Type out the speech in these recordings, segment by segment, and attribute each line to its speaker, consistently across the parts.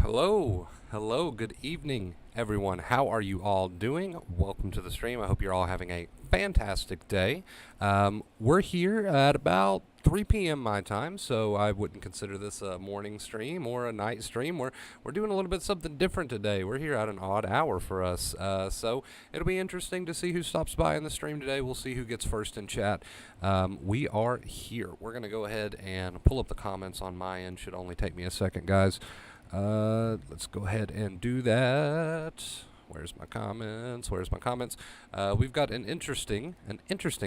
Speaker 1: Hello, good evening, everyone. How are you all doing? Welcome to the stream. I hope you're all having a fantastic day. We're here at about 3 p.m. my time, so I wouldn't consider this a morning stream or a night stream. We're doing a little bit something different today. We're here at an odd hour for us, so it'll be interesting to see who stops by in the stream today. We'll see who gets first in chat. We are here. We're going to go ahead and pull up the comments on my end. Should only take me a second, guys. Let's go ahead and do that. Where's my comments? We've got an interesting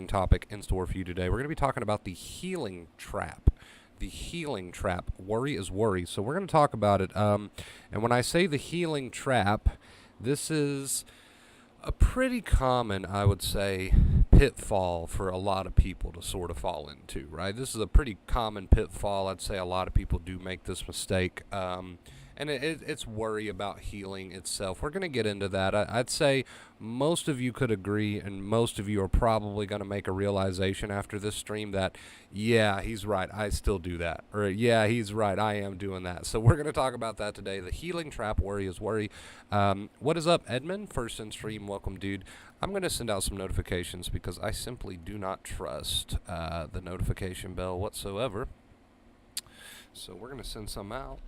Speaker 1: topic in store for you today. We're going to be talking about the healing trap. The healing trap. Worry is worry. So we're going to talk about it. And when I say the healing trap, this is a pretty common, I would say, pitfall for a lot of people to sort of fall into, right? This is a pretty common pitfall. I'd say a lot of people do make this mistake. And it's worry about healing itself. We're going to get into that. I'd say most of you could agree, and most of you are probably going to make a realization after this stream that, yeah, he's right, I still do that. Or, yeah, he's right, I am doing that. So we're going to talk about that today. The healing trap, worry is worry. What is up, Edmund? First in stream, welcome, dude. I'm going to send out some notifications because I simply do not trust the notification bell whatsoever. So we're going to send some out.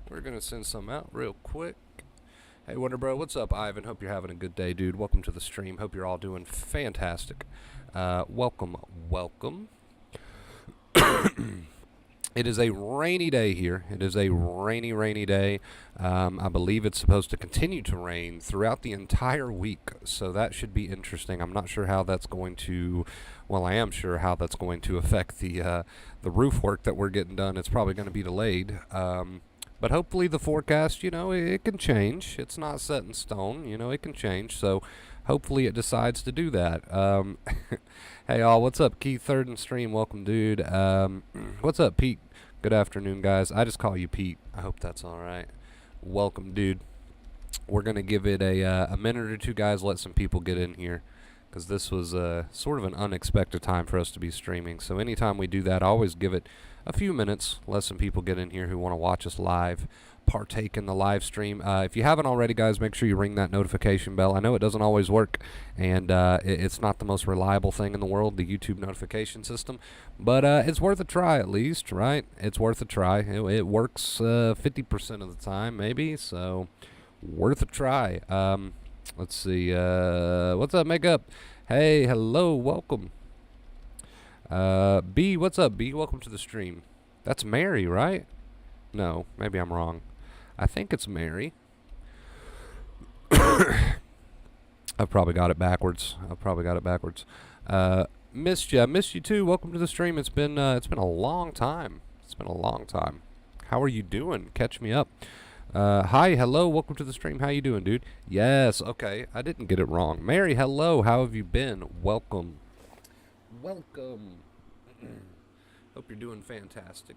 Speaker 1: We're going to send some out real quick. Hey, Wonder Bro, what's up, Ivan? Hope you're having a good day, dude. Welcome to the stream. Hope you're all doing fantastic. Welcome. It is a rainy day here. It is a rainy day. I believe it's supposed to continue to rain throughout the entire week, so that should be interesting. I'm not sure how that's going to, well, I am sure how that's going to affect the roof work that we're getting done. It's probably going to be delayed. But hopefully the forecast, it can change. It's not set in stone, it can change. So hopefully it decides to do that. Hey, all, what's up? Keith, third in stream. Welcome, dude. What's up, Pete? Good afternoon, guys. I just call you Pete. I hope that's all right. Welcome, dude. We're going to give it a minute or two, guys. Let some people get in here, because this was sort of an unexpected time for us to be streaming. So anytime we do that, I always give it a few minutes, let some people get in here who want to watch us live, partake in the live stream. If you haven't already, guys, make sure you ring that notification bell. I know it doesn't always work, and it's not the most reliable thing in the world, the YouTube notification system, but it's worth a try at least, right? It's worth a try. It works 50% of the time, maybe, so worth a try. Let's see. What's up, Makeup? Hey, hello, welcome. B, what's up, B? Welcome to the stream. That's Mary, right? No, maybe I'm wrong. I think it's Mary. I've probably got it backwards. Missed you too. Welcome to the stream. It's been a long time. How are you doing? Catch me up. Hi, hello, welcome to the stream. How you doing, dude? Yes, okay, I didn't get it wrong. Mary, hello, how have you been? Welcome. Hope you're doing fantastic.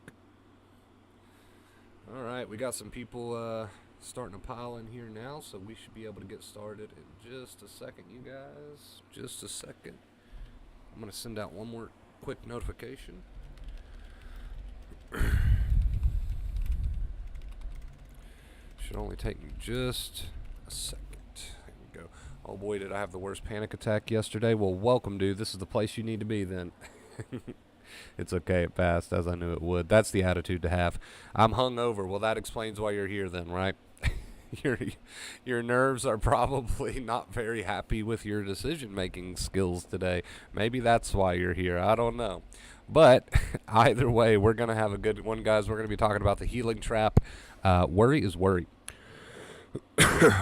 Speaker 1: All right, we got some people starting to pile in here now, so we should be able to get started in just a second, you guys. Just a second. I'm going to send out one more quick notification. Should only take me just a second. There we go. Oh boy, did I have the worst panic attack yesterday. Well, welcome, dude. This is the place you need to be then. It's okay, it passed, as I knew it would. That's the attitude to have. I'm hungover. Well, that explains why you're here then, right? Your nerves are probably not very happy with your decision-making skills today. Maybe that's why you're here. I don't know. But either way, we're going to have a good one, guys. We're going to be talking about the healing trap. Worry is worry.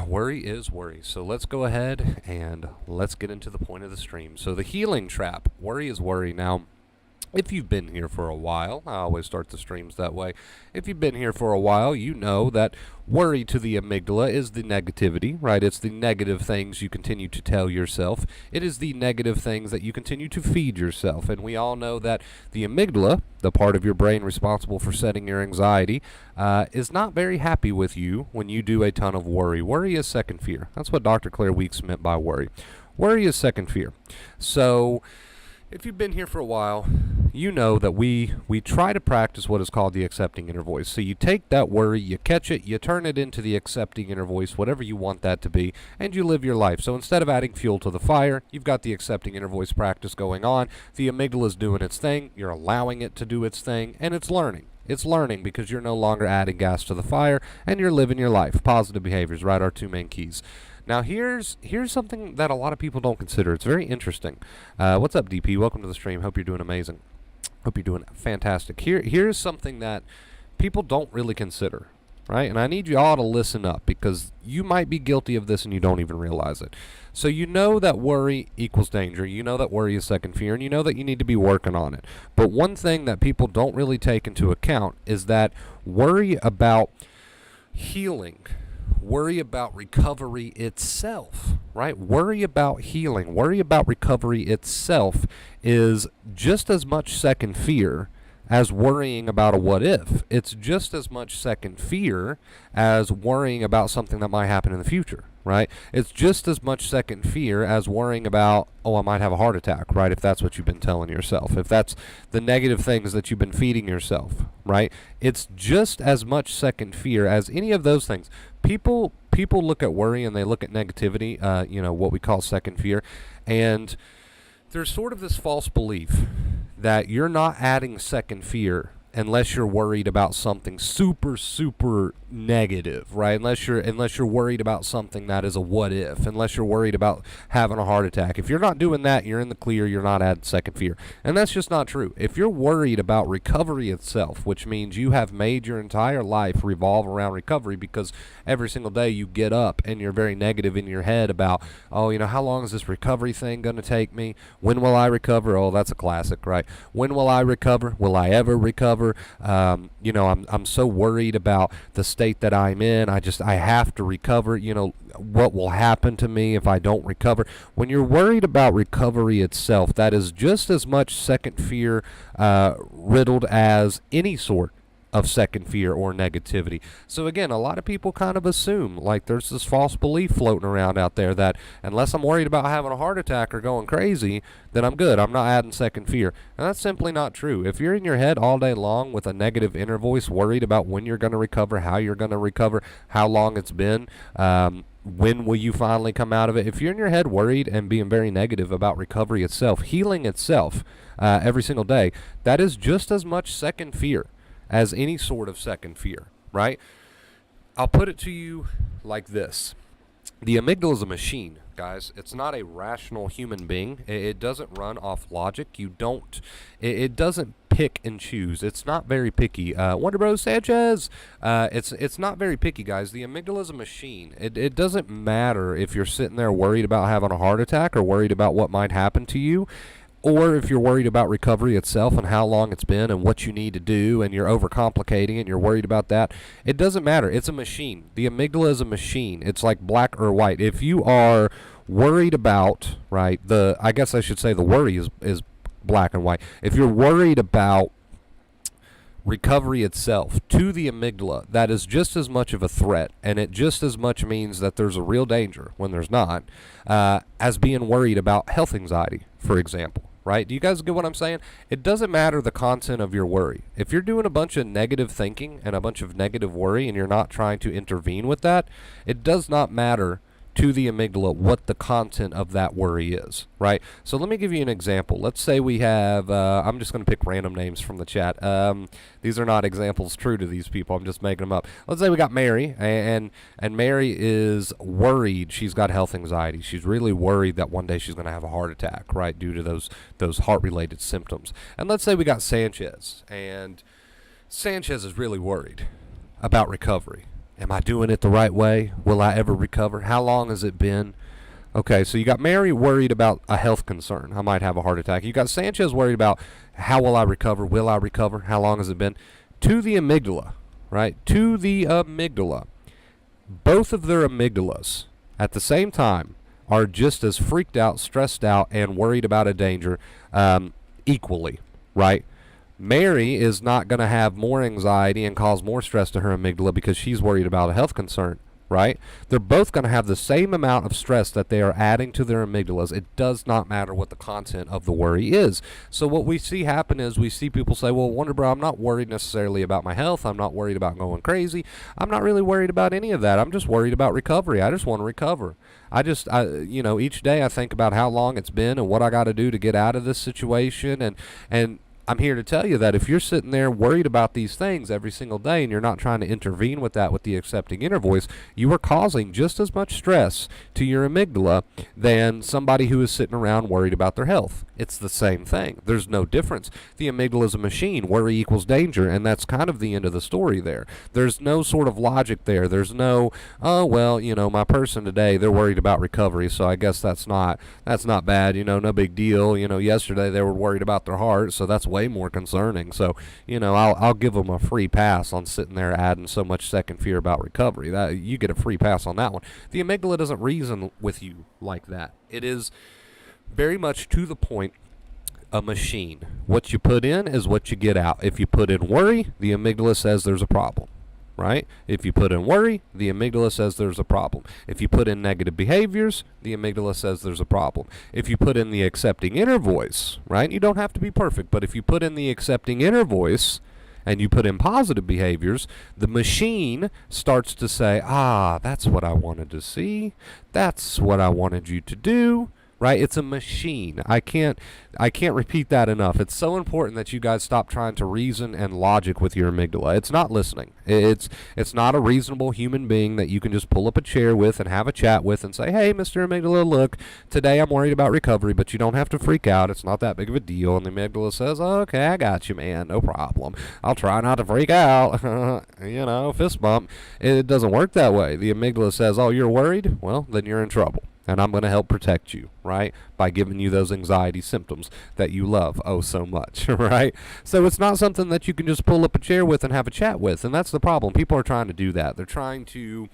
Speaker 1: Worry is worry. So let's go ahead and let's get into the point of the stream. So the healing trap. Worry is worry. Now, if you've been here for a while, I always start the streams that way. If you've been here for a while, you know that worry to the amygdala is the negativity, right? It's the negative things you continue to tell yourself. It is the negative things that you continue to feed yourself. And we all know that the amygdala, the part of your brain responsible for setting your anxiety, is not very happy with you when you do a ton of worry. Worry is second fear. That's what Dr. Claire Weeks meant by worry. Worry is second fear. So If you've been here for a while, you know that we try to practice what is called the accepting inner voice. So you take that worry, you catch it, you turn it into the accepting inner voice, whatever you want that to be, and you live your life. So instead of adding fuel to the fire, you've got the accepting inner voice practice going on. The amygdala is doing its thing, you're allowing it to do its thing, and it's learning. It's learning because you're no longer adding gas to the fire, and you're living your life. Positive behaviors, right, are two main keys. Now, here's something that a lot of people don't consider. It's very interesting. What's up, DP? Welcome to the stream. Hope you're doing amazing. Hope you're doing fantastic. Here's something that people don't really consider, right? And I need you all to listen up because you might be guilty of this and you don't even realize it. So you know that worry equals danger. You know that worry is second fear, and you know that you need to be working on it. But one thing that people don't really take into account is that worry about healing, worry about recovery itself, right? Worry about healing, worry about recovery itself is just as much second fear as worrying about a what if. It's just as much second fear as worrying about something that might happen in the future, right? It's just as much second fear as worrying about, oh, I might have a heart attack, right? If that's what you've been telling yourself, if that's the negative things that you've been feeding yourself, right? It's just as much second fear as any of those things. People look at worry and they look at negativity, what we call second fear, and there's sort of this false belief that you're not adding second fear unless you're worried about something super, super negative, right? Unless you're worried about something that is a what if, unless you're worried about having a heart attack. If you're not doing that, you're in the clear, you're not adding second fear. And that's just not true. If you're worried about recovery itself, which means you have made your entire life revolve around recovery because every single day you get up and you're very negative in your head about, how long is this recovery thing going to take me? When will I recover? Oh, that's a classic, right? When will I recover? Will I ever recover? I'm so worried about the state that I'm in. I have to recover. What will happen to me if I don't recover? When you're worried about recovery itself, that is just as much second fear riddled as any sort of second fear or negativity. So again, a lot of people kind of assume, like there's this false belief floating around out there that unless I'm worried about having a heart attack or going crazy, then I'm good. I'm not adding second fear. And that's simply not true. If you're in your head all day long with a negative inner voice, worried about when you're going to recover, how you're going to recover, how long it's been, when will you finally come out of it? If you're in your head worried and being very negative about recovery itself, healing itself every single day, that is just as much second fear as any sort of second fear, right? I'll put it to you like this. The amygdala is a machine, guys. It's not a rational human being. It doesn't run off logic. It doesn't pick and choose. It's not very picky. Wonder Bros Sanchez, it's not very picky, guys. The amygdala is a machine. It doesn't matter if you're sitting there worried about having a heart attack or worried about what might happen to you, or if you're worried about recovery itself and how long it's been and what you need to do and you're overcomplicating and you're worried about that. It doesn't matter. It's a machine. The amygdala is a machine. It's like black or white. If you are worried about, right, I guess I should say the worry is black and white. If you're worried about recovery itself to the amygdala, that is just as much of a threat, and it just as much means that there's a real danger when there's not, as being worried about health anxiety, for example. Right? Do you guys get what I'm saying? It doesn't matter the content of your worry. If you're doing a bunch of negative thinking and a bunch of negative worry and you're not trying to intervene with that, it does not matter to the amygdala what the content of that worry is, right? So let me give you an example. Let's say we have, I'm just going to pick random names from the chat. These are not examples true to these people. I'm just making them up. Let's say we got Mary, and Mary is worried. She's got health anxiety. She's really worried that one day she's going to have a heart attack, right, due to those heart-related symptoms. And let's say we got Sanchez, and Sanchez is really worried about recovery. Am I doing it the right way? Will I ever recover? How long has it been? Okay, so you got Mary worried about a health concern. I might have a heart attack. You got Sanchez worried about how will I recover? Will I recover? How long has it been? To the amygdala, right? To the amygdala. Both of their amygdalas at the same time are just as freaked out, stressed out, and worried about a danger equally, right? Mary is not going to have more anxiety and cause more stress to her amygdala because she's worried about a health concern, right? They're both going to have the same amount of stress that they are adding to their amygdalas. It does not matter what the content of the worry is. So what we see happen is we see people say, well, Wonder Bro, I'm not worried necessarily about my health. I'm not worried about going crazy. I'm not really worried about any of that. I'm just worried about recovery. I just want to recover. Each day I think about how long it's been and what I got to do to get out of this situation. And I'm here to tell you that if you're sitting there worried about these things every single day and you're not trying to intervene with that with the accepting inner voice, you are causing just as much stress to your amygdala than somebody who is sitting around worried about their health. It's the same thing. There's no difference. The amygdala is a machine. Worry equals danger, and that's kind of the end of the story there. There's no sort of logic there. There's no, my person today, they're worried about recovery, so I guess that's not bad, no big deal. Yesterday they were worried about their heart, so that's way more concerning. So, I'll give them a free pass on sitting there adding so much second fear about recovery. That you get a free pass on that one. The amygdala doesn't reason with you like that. It is very much to the point a machine. What you put in is what you get out. If you put in worry, the amygdala says there's a problem. Right? If you put in worry, the amygdala says there's a problem. If you put in negative behaviors, the amygdala says there's a problem. If you put in the accepting inner voice, right? You don't have to be perfect, but if you put in the accepting inner voice and you put in positive behaviors, the machine starts to say, that's what I wanted to see. That's what I wanted you to do. Right? It's a machine. I can't repeat that enough. It's so important that you guys stop trying to reason and logic with your amygdala. It's not listening. It's not a reasonable human being that you can just pull up a chair with and have a chat with and say, hey, Mr. Amygdala, look, today I'm worried about recovery, but you don't have to freak out. It's not that big of a deal. And the amygdala says, okay, I got you, man. No problem. I'll try not to freak out. Fist bump. It doesn't work that way. The amygdala says, oh, you're worried? Well, then you're in trouble. And I'm going to help protect you, right, by giving you those anxiety symptoms that you love so much, right? So it's not something that you can just pull up a chair with and have a chat with, and that's the problem. People are trying to do that. They're trying to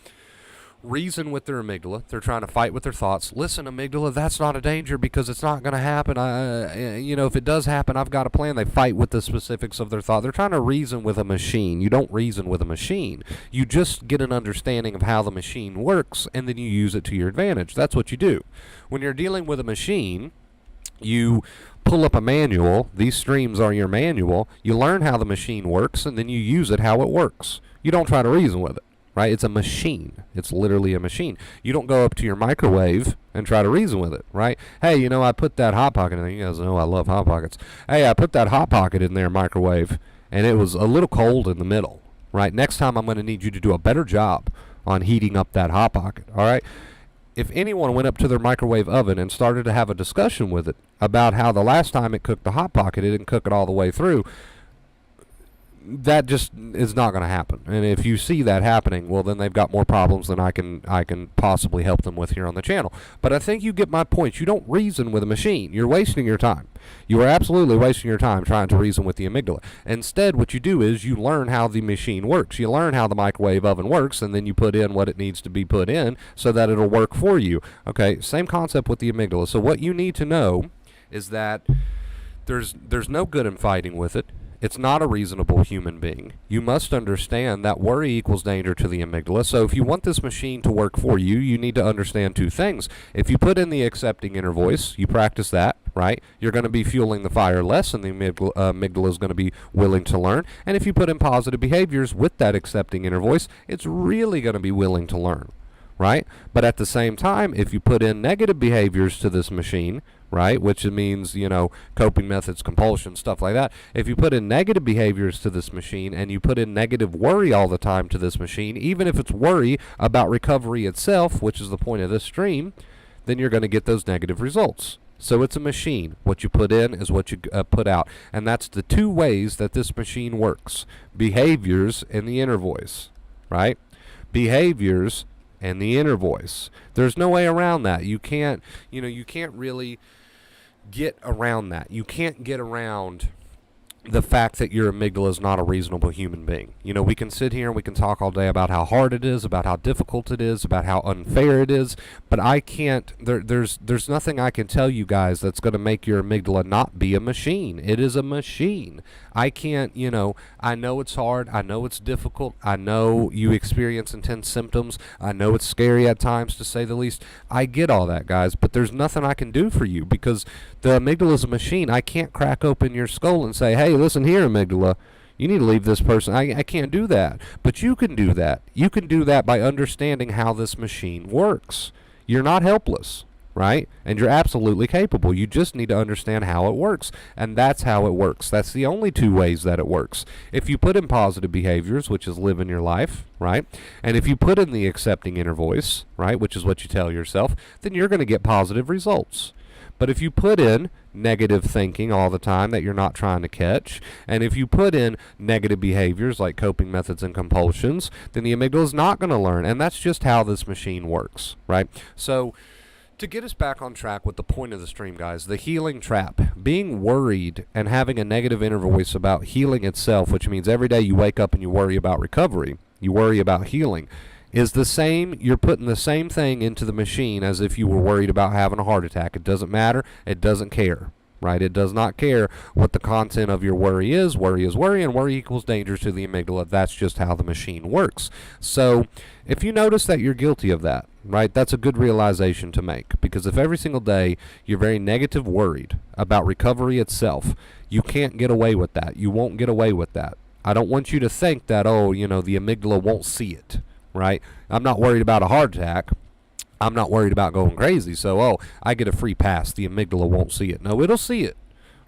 Speaker 1: reason with their amygdala. They're trying to fight with their thoughts. Listen, amygdala, that's not a danger because it's not going to happen. If it does happen, I've got a plan. They fight with the specifics of their thought. They're trying to reason with a machine. You don't reason with a machine. You just get an understanding of how the machine works, and then you use it to your advantage. That's what you do. When you're dealing with a machine, you pull up a manual. These streams are your manual. You learn how the machine works, and then you use it how it works. You don't try to reason with it. Right? It's a machine. It's literally a machine. You don't go up to your microwave and try to reason with it, right? Hey, I put that Hot Pocket in there. You guys know I love Hot Pockets. Hey, I put that Hot Pocket in there, microwave, and it was a little cold in the middle, right? Next time I'm going to need you to do a better job on heating up that Hot Pocket, all right? If anyone went up to their microwave oven and started to have a discussion with it about how the last time it cooked the Hot Pocket, it didn't cook it all the way through, that just is not going to happen. And if you see that happening, well, then they've got more problems than I can possibly help them with here on the channel. But I think you get my point. You don't reason with a machine. You're wasting your time. You are absolutely wasting your time trying to reason with the amygdala. Instead, what you do is you learn how the machine works. You learn how the microwave oven works, and then you put in what it needs to be put in so that it'll work for you. Okay, same concept with the amygdala. So what you need to know is that there's no good in fighting with it. It's not a reasonable human being. You must understand that worry equals danger to the amygdala. So if you want this machine to work for you, you need to understand two things. If you put in the accepting inner voice, you practice that, right? You're going to be fueling the fire less, and the amygdala is going to be willing to learn. And if you put in positive behaviors with that accepting inner voice, it's really going to be willing to learn, right? But at the same time, if you put in negative behaviors to this machine, right, which means, coping methods, compulsion, stuff like that. If you put in negative behaviors to this machine and you put in negative worry all the time to this machine, even if it's worry about recovery itself, which is the point of this stream, then you're going to get those negative results. So it's a machine. What you put in is what you put out. And that's the two ways that this machine works. Behaviors and the inner voice, right? Behaviors and the inner voice. There's no way around that. You can't really get around that. You can't get around the fact that your amygdala is not a reasonable human being. We can sit here and we can talk all day about how hard it is, about how difficult it is, about how unfair it is, but I can't, there's nothing I can tell you guys that's going to make your amygdala not be a machine. It is a machine. I can't, I know it's hard. I know it's difficult. I know you experience intense symptoms. I know it's scary at times, to say the least. I get all that, guys, but there's nothing I can do for you because the amygdala is a machine. I can't crack open your skull and say, hey, listen here, amygdala. You need to leave this person. I can't do that. But you can do that. You can do that by understanding how this machine works. You're not helpless, right? And you're absolutely capable. You just need to understand how it works. And that's how it works. That's the only two ways that it works. If you put in positive behaviors, which is living your life, right? And if you put in the accepting inner voice, right, which is what you tell yourself, then you're going to get positive results. But if you put in negative thinking all the time that you're not trying to catch, and if you put in negative behaviors like coping methods and compulsions, then the amygdala is not going to learn. And that's just how this machine works, right? So to get us back on track with the point of the stream, guys, the healing trap, being worried and having a negative inner voice about healing itself, which means every day you wake up and you worry about recovery, you worry about healing, is the same. You're putting the same thing into the machine as if you were worried about having a heart attack. It doesn't matter. It doesn't care, right? It does not care what the content of your worry is. Worry is worry, and worry equals danger to the amygdala. That's just how the machine works. So if you notice that you're guilty of that, right, that's a good realization to make, because if every single day you're very negative worried about recovery itself, you can't get away with that. You won't get away with that. I don't want you to think that, the amygdala won't see it. Right? I'm not worried about a heart attack. I'm not worried about going crazy. So, I get a free pass. The amygdala won't see it. No, it'll see it.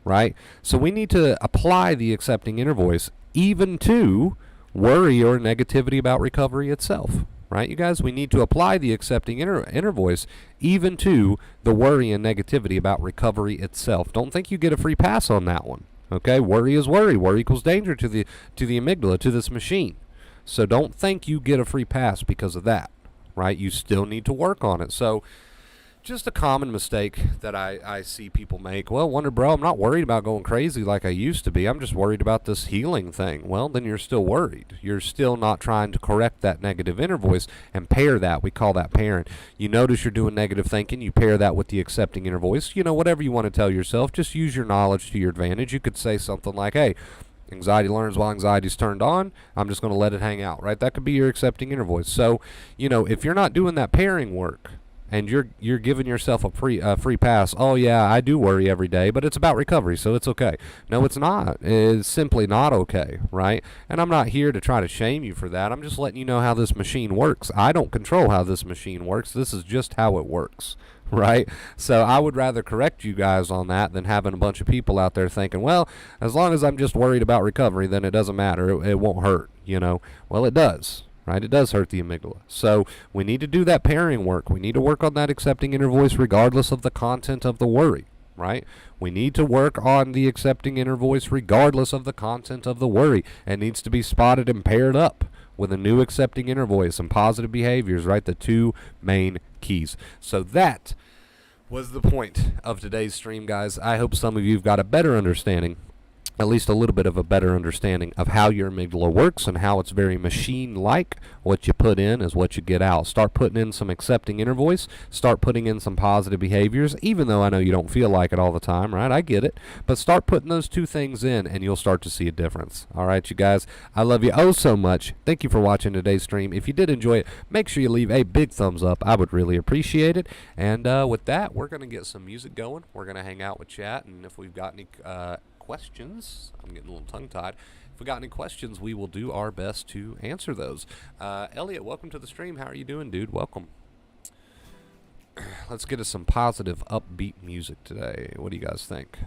Speaker 1: Right? So we need to apply the accepting inner voice even to worry or negativity about recovery itself. Right, you guys? We need to apply the accepting inner voice even to the worry and negativity about recovery itself. Don't think you get a free pass on that one. Okay? Worry is worry. Worry equals danger to the amygdala, to this machine. So don't think you get a free pass because of that, right? You still need to work on it. So just a common mistake that I see people make. Well, Wonder Bro, I'm not worried about going crazy like I used to be. I'm just worried about this healing thing. Well, then you're still worried. You're still not trying to correct that negative inner voice and pair that. We call that pairing. You notice you're doing negative thinking. You pair that with the accepting inner voice. Whatever you want to tell yourself, just use your knowledge to your advantage. You could say something like, hey, anxiety learns while anxiety's turned on. I'm just going to let it hang out, right? That could be your accepting inner voice. So, if you're not doing that pairing work and you're giving yourself a free pass, oh yeah, I do worry every day, but it's about recovery, so it's okay. No, it's not. It's simply not okay, right? And I'm not here to try to shame you for that. I'm just letting you know how this machine works. I don't control how this machine works. This is just how it works. Right? So I would rather correct you guys on that than having a bunch of people out there thinking, well, as long as I'm just worried about recovery, then it doesn't matter. It won't hurt, Well, it does, right? It does hurt the amygdala. So we need to do that pairing work. We need to work on that accepting inner voice regardless of the content of the worry, right? We need to work on the accepting inner voice regardless of the content of the worry. It needs to be spotted and paired up with a new accepting inner voice and positive behaviors, right? The two main keys. So that was the point of today's stream, guys. I hope some of you have got a better understanding, at least a little bit of a better understanding of how your amygdala works and how it's very machine-like. What you put in is what you get out. Start putting in some accepting inner voice. Start putting in some positive behaviors, even though I know you don't feel like it all the time, right? I get it. But start putting those two things in, and you'll start to see a difference. All right, you guys, I love you oh so much. Thank you for watching today's stream. If you did enjoy it, make sure you leave a big thumbs up. I would really appreciate it. And with that, we're going to get some music going. We're going to hang out with chat, and if we've got any questions, I'm getting a little tongue-tied. If we got any questions, we will do our best to answer those. Elliot, welcome to the stream. How are you doing, dude? Welcome. Let's get us some positive, upbeat music today. What do you guys think?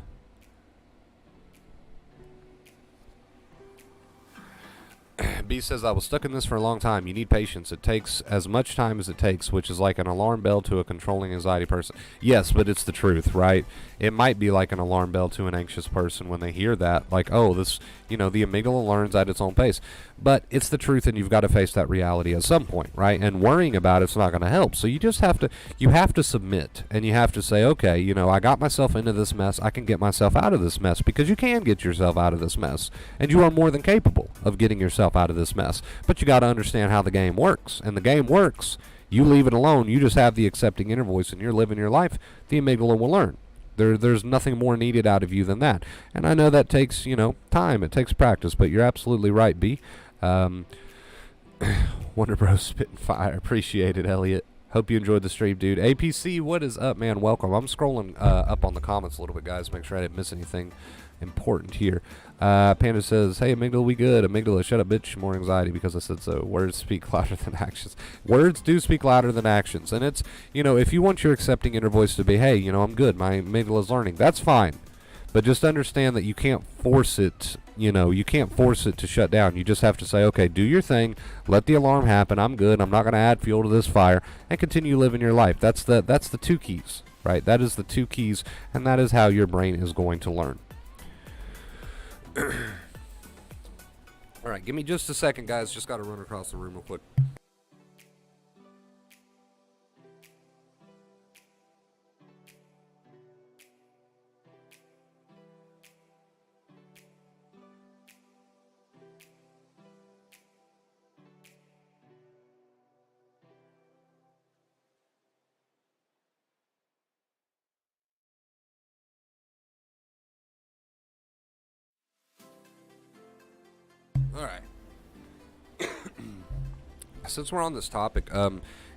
Speaker 1: B says, I was stuck in this for a long time. You need patience. It takes as much time as it takes, which is like an alarm bell to a controlling anxiety person. Yes, but it's the truth, right? It might be like an alarm bell to an anxious person when they hear that. Like, oh, this, the amygdala learns at its own pace. But it's the truth, and you've got to face that reality at some point, right? And worrying about it's not going to help. So you just have to submit, and you have to say, okay, I got myself into this mess. I can get myself out of this mess, because you can get yourself out of this mess. And you are more than capable of getting yourself out of this mess. But you got to understand how the game works. And the game works. You leave it alone. You just have the accepting inner voice, and you're living your life. The amygdala will learn. There's nothing more needed out of you than that. And I know that takes, time. It takes practice, but you're absolutely right, B. Wonder Bros spitting fire. Appreciate it, Elliot. Hope you enjoyed the stream, dude. APC, what is up, man? Welcome. I'm scrolling up on the comments a little bit, guys. Make sure I didn't miss anything important here. Panda says, hey, Amygdala, we good. Amygdala, shut up, bitch. More anxiety because I said so. Words speak louder than actions. Words do speak louder than actions. And it's, if you want your accepting inner voice to be, hey, I'm good. My amygdala's learning. That's fine. But just understand that you can't force it, you can't force it to shut down. You just have to say, okay, do your thing, let the alarm happen, I'm good, I'm not going to add fuel to this fire, and continue living your life. That's the two keys, right? That is the two keys, and that is how your brain is going to learn. All right, give me just a second, guys. Just got to run across the room real quick. All right. Since we're on this topic,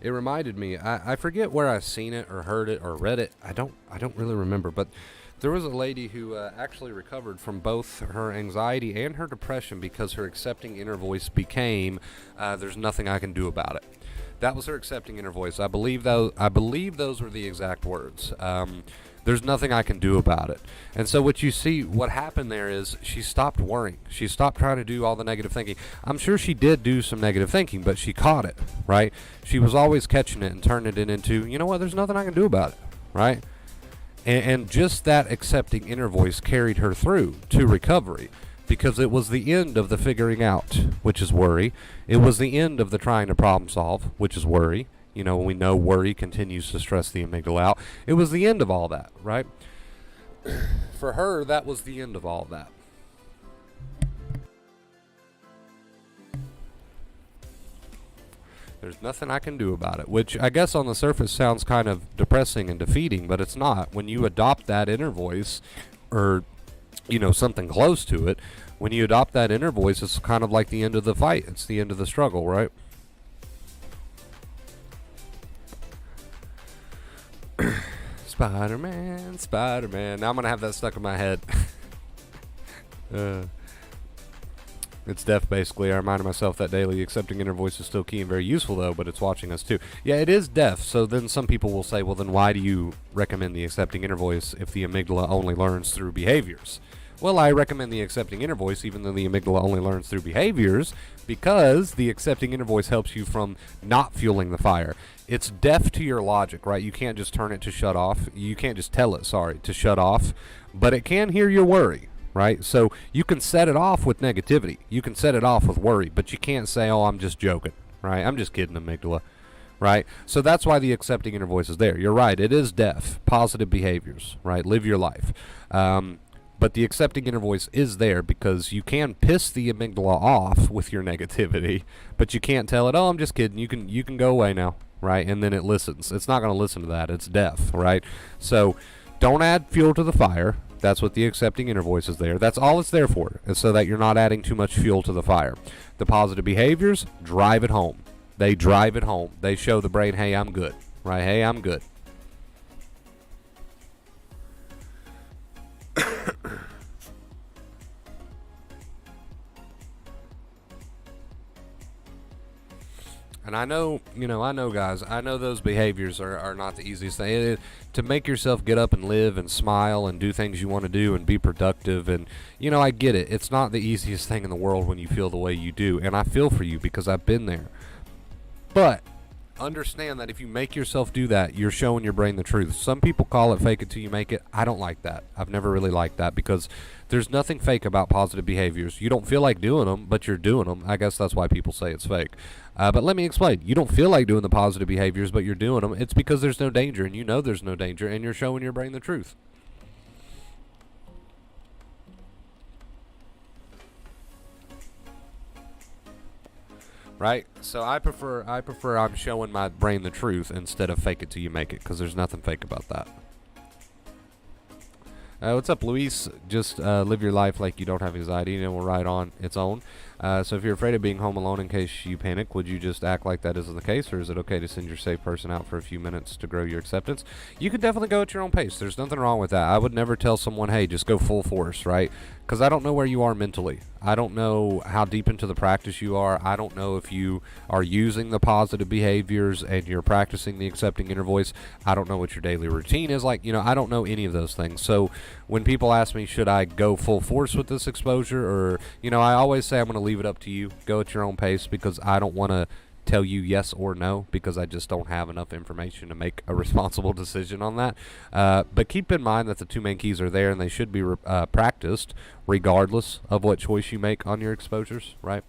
Speaker 1: it reminded me. I forget where I seen it or heard it or read it. I don't really remember. But there was a lady who actually recovered from both her anxiety and her depression because her accepting inner voice became, "There's nothing I can do about it." That was her accepting inner voice. I believe those were the exact words. There's nothing I can do about it. And so what happened there is she stopped worrying. She stopped trying to do all the negative thinking. I'm sure she did do some negative thinking, but she caught it, right? She was always catching it and turning it into, you know what, there's nothing I can do about it, right? And just that accepting inner voice carried her through to recovery because it was the end of the figuring out, which is worry. It was the end of the trying to problem solve, which is worry. We know worry continues to stress the amygdala out. It was the end of all that, right? For her, that was the end of all that. There's nothing I can do about it, which I guess on the surface sounds kind of depressing and defeating, but it's not. When you adopt that inner voice, or, something close to it, when you adopt that inner voice, it's kind of like the end of the fight. It's the end of the struggle, right? Spider-Man. Now I'm going to have that stuck in my head. It's deaf, basically. I reminded myself that daily. Accepting inner voice is still key and very useful, though, but it's watching us, too. Yeah, it is deaf, so then some people will say, well, then why do you recommend the accepting inner voice if the amygdala only learns through behaviors? Well, I recommend the accepting inner voice, even though the amygdala only learns through behaviors, because the accepting inner voice helps you from not fueling the fire. It's deaf to your logic, right? You can't just turn it to shut off. You can't just tell it, to shut off. But it can hear your worry, right? So you can set it off with negativity. You can set it off with worry, but you can't say, oh, I'm just joking, right? I'm just kidding, amygdala, right? So that's why the accepting inner voice is there. You're right. It is deaf. Positive behaviors, right? Live your life. But the accepting inner voice is there because you can piss the amygdala off with your negativity, but you can't tell it, oh, I'm just kidding. You can go away now, right? And then it listens. It's not going to listen to that. It's deaf, right? So don't add fuel to the fire. That's what the accepting inner voice is there. That's all it's there for, is so that you're not adding too much fuel to the fire. The positive behaviors drive it home. They drive it home. They show the brain, hey, I'm good, right? Hey, I'm good. And I know, guys, I know those behaviors are not the easiest thing. To make yourself get up and live and smile and do things you want to do and be productive. And, I get it. It's not the easiest thing in the world when you feel the way you do. And I feel for you because I've been there. But understand that if you make yourself do that, you're showing your brain the truth. Some people call it fake it till you make it. I don't like that. I've never really liked that because there's nothing fake about positive behaviors. You don't feel like doing them, but you're doing them. I guess that's why people say it's fake. But let me explain. You don't feel like doing the positive behaviors, but you're doing them. It's because there's no danger, and you know there's no danger, and you're showing your brain the truth. Right? So I prefer I'm showing my brain the truth instead of fake it till you make it, because there's nothing fake about that. What's up, Luis? Just live your life like you don't have anxiety, and it will ride on its own. So if you're afraid of being home alone in case you panic, would you just act like that isn't the case, or is it okay to send your safe person out for a few minutes to grow your acceptance? You can definitely go at your own pace. There's nothing wrong with that. I would never tell someone, hey, just go full force, right? Because I don't know where you are mentally. I don't know how deep into the practice you are. I don't know if you are using the positive behaviors and you're practicing the accepting inner voice. I don't know what your daily routine is like. I don't know any of those things. So when people ask me, should I go full force with this exposure, or, I always say I'm going to leave it up to you. Go at your own pace, because I don't want to tell you yes or no, because I just don't have enough information to make a responsible decision on that. But keep in mind that the two main keys are there, and they should be practiced regardless of what choice you make on your exposures, right?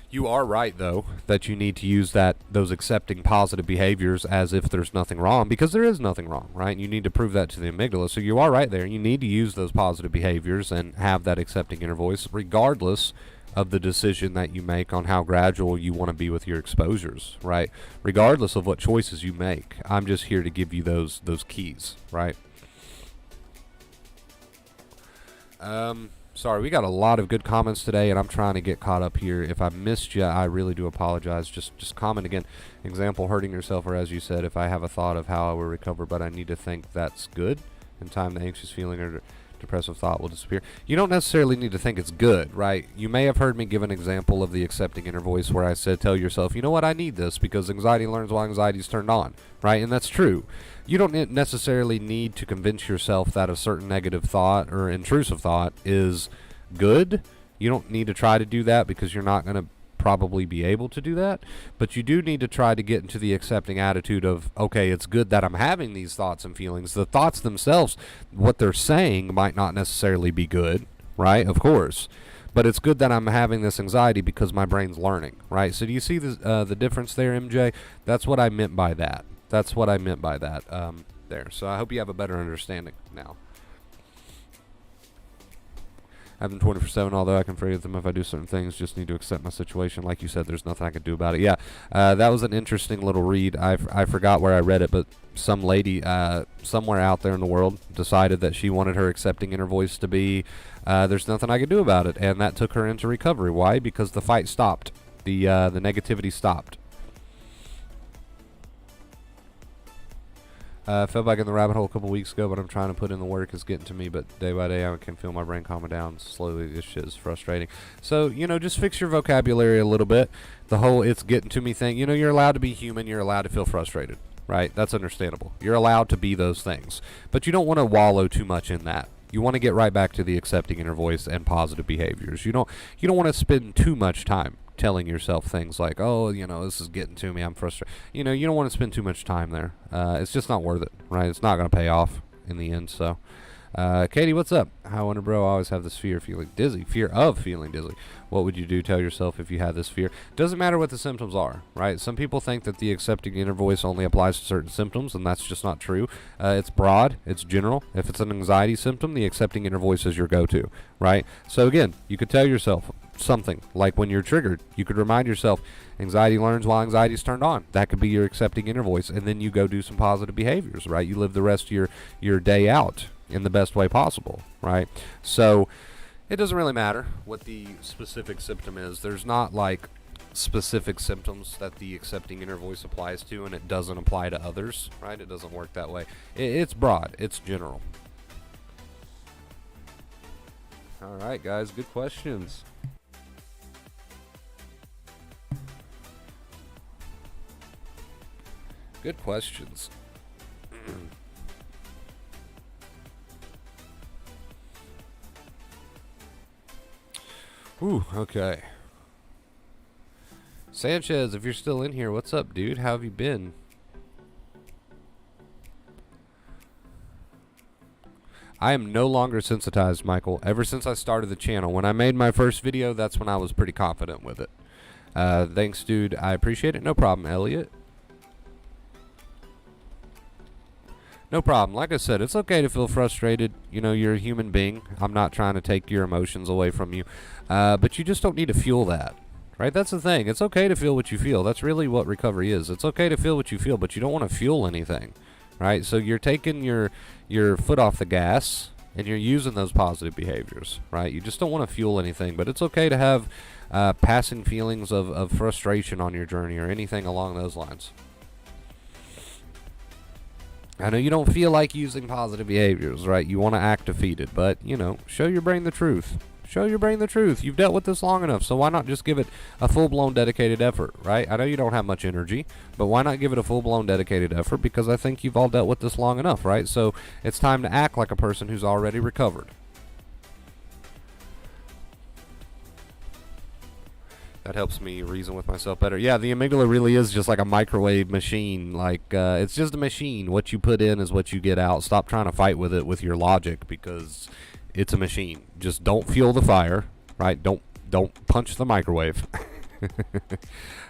Speaker 1: You are right, though, that you need to use those accepting positive behaviors as if there's nothing wrong, because there is nothing wrong, right? You need to prove that to the amygdala. So you are right there. You need to use those positive behaviors and have that accepting inner voice, regardless of the decision that you make on how gradual you want to be with your exposures, right? Regardless of what choices you make. I'm just here to give you those keys, right? Sorry, we got a lot of good comments today, and I'm trying to get caught up here. If I missed you, I really do apologize. Just comment again. Example, hurting yourself, or as you said, if I have a thought of how I will recover, but I need to think that's good, in time the anxious feeling or depressive thought will disappear. You don't necessarily need to think it's good, right? You may have heard me give an example of the accepting inner voice where I said, tell yourself, you know what, I need this because anxiety learns while anxiety is turned on, right? And that's true. You don't necessarily need to convince yourself that a certain negative thought or intrusive thought is good. You don't need to try to do that, because you're not going to probably be able to do that. But you do need to try to get into the accepting attitude of, okay, it's good that I'm having these thoughts and feelings. The thoughts themselves, what they're saying might not necessarily be good, right? Of course. But it's good that I'm having this anxiety because my brain's learning, right? So do you see the difference there, MJ? That's what I meant by that. That's what I meant by that there. So I hope you have a better understanding now. I have them 24/7, although I can forgive them if I do certain things. Just need to accept my situation. Like you said, there's nothing I can do about it. Yeah, that was an interesting little read. I forgot where I read it, but some lady somewhere out there in the world decided that she wanted her accepting inner voice to be, there's nothing I can do about it. And that took her into recovery. Why? Because the fight stopped. The negativity stopped. Fell back in the rabbit hole a couple weeks ago, but I'm trying to put in the work. It's getting to me, but day by day I can feel my brain calming down slowly. This shit is frustrating. So, just fix your vocabulary a little bit. The whole it's getting to me thing, you're allowed to be human. You're allowed to feel frustrated, right? That's understandable. You're allowed to be those things. But you don't want to wallow too much in that. You want to get right back to the accepting inner voice and positive behaviors. You don't want to spend too much time telling yourself things like, oh, this is getting to me, I'm frustrated. You don't want to spend too much time there. It's just not worth it, right? It's not going to pay off in the end. So, Katie, what's up? I wonder, bro, I always have this fear of feeling dizzy. What would you do? Tell yourself if you had this fear. Doesn't matter what the symptoms are, right? Some people think that the accepting inner voice only applies to certain symptoms, and that's just not true. It's broad. It's general. If it's an anxiety symptom, the accepting inner voice is your go-to, right? So again, you could tell yourself something like when you're triggered, you could remind yourself, anxiety learns while anxiety is turned on. That could be your accepting inner voice, and then you go do some positive behaviors, right? You live the rest of your day out in the best way possible, right? So it doesn't really matter what the specific symptom is. There's not like specific symptoms that the accepting inner voice applies to, and it doesn't apply to others, right? It doesn't work that way. It's broad. It's general. All right, guys, good questions. Good questions. Ooh, okay. Sanchez, if you're still in here, what's up, dude? How have you been? I am no longer sensitized, Michael. Ever since I started the channel. When I made my first video, that's when I was pretty confident with it. Thanks, dude. I appreciate it. No problem, Elliot. No problem. Like I said, it's okay to feel frustrated. You're a human being. I'm not trying to take your emotions away from you. But you just don't need to fuel that. Right? That's the thing. It's okay to feel what you feel. That's really what recovery is. It's okay to feel what you feel, but you don't want to fuel anything. right? So you're taking your foot off the gas and you're using those positive behaviors, right? You just don't want to fuel anything, but it's okay to have passing feelings of frustration on your journey or anything along those lines. I know you don't feel like using positive behaviors, right? You want to act defeated, but, show your brain the truth. Show your brain the truth. You've dealt with this long enough, so why not just give it a full-blown dedicated effort, right? I know you don't have much energy, but why not give it a full-blown dedicated effort? Because I think you've all dealt with this long enough, right? So it's time to act like a person who's already recovered. That helps me reason with myself better. Yeah, the amygdala really is just like a microwave machine. Like, it's just a machine. What you put in is what you get out. Stop trying to fight with it with your logic, because it's a machine. Just don't fuel the fire, right? Don't punch the microwave.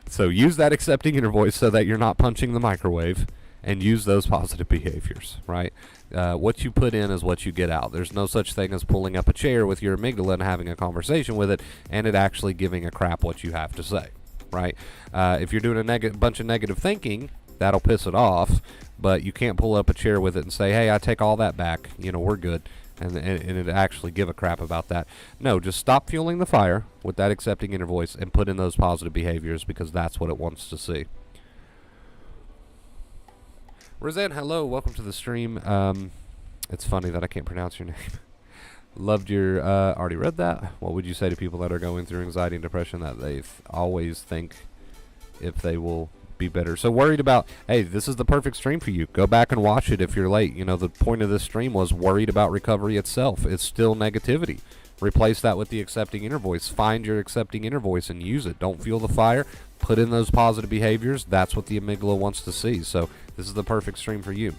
Speaker 1: So use that accepting inner voice so that you're not punching the microwave, and use those positive behaviors, right? What you put in is what you get out. There's no such thing as pulling up a chair with your amygdala and having a conversation with it and it actually giving a crap what you have to say, right? If you're doing a bunch of negative thinking, that'll piss it off, but you can't pull up a chair with it and say, hey, I take all that back, we're good, and it actually give a crap about that. No, just stop fueling the fire with that accepting inner voice and put in those positive behaviors, because that's what it wants to see. Roseanne, hello, welcome to the stream. It's funny that I can't pronounce your name. Loved your, already read that. What would you say to people that are going through anxiety and depression that they always think if they will be better? So worried about, hey, this is the perfect stream for you. Go back and watch it if you're late. The point of this stream was worried about recovery itself. It's still negativity. Replace that with the accepting inner voice. Find your accepting inner voice and use it. Don't fuel the fire. Put in those positive behaviors. That's what the amygdala wants to see. So this is the perfect stream for you.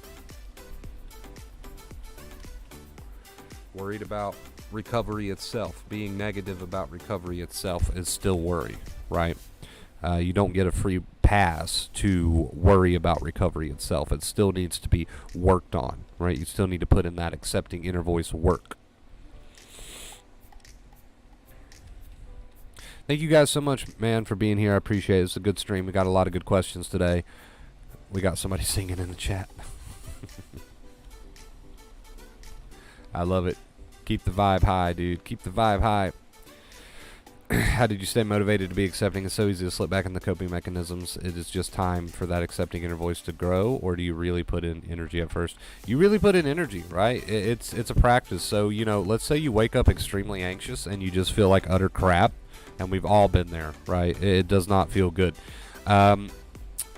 Speaker 1: Worried about recovery itself. Being negative about recovery itself is still worry, right? You don't get a free pass to worry about recovery itself. It still needs to be worked on, right? You still need to put in that accepting inner voice work. Thank you guys so much, man, for being here. I appreciate it. It's a good stream. We got a lot of good questions today. We got somebody singing in the chat. I love it. Keep the vibe high, dude. Keep the vibe high. How did you stay motivated to be accepting? It's so easy to slip back in the coping mechanisms. It is just time for that accepting inner voice to grow, or do you really put in energy at first? You really put in energy, right? It's a practice. So, let's say you wake up extremely anxious and you just feel like utter crap, and we've all been there, right? It does not feel good.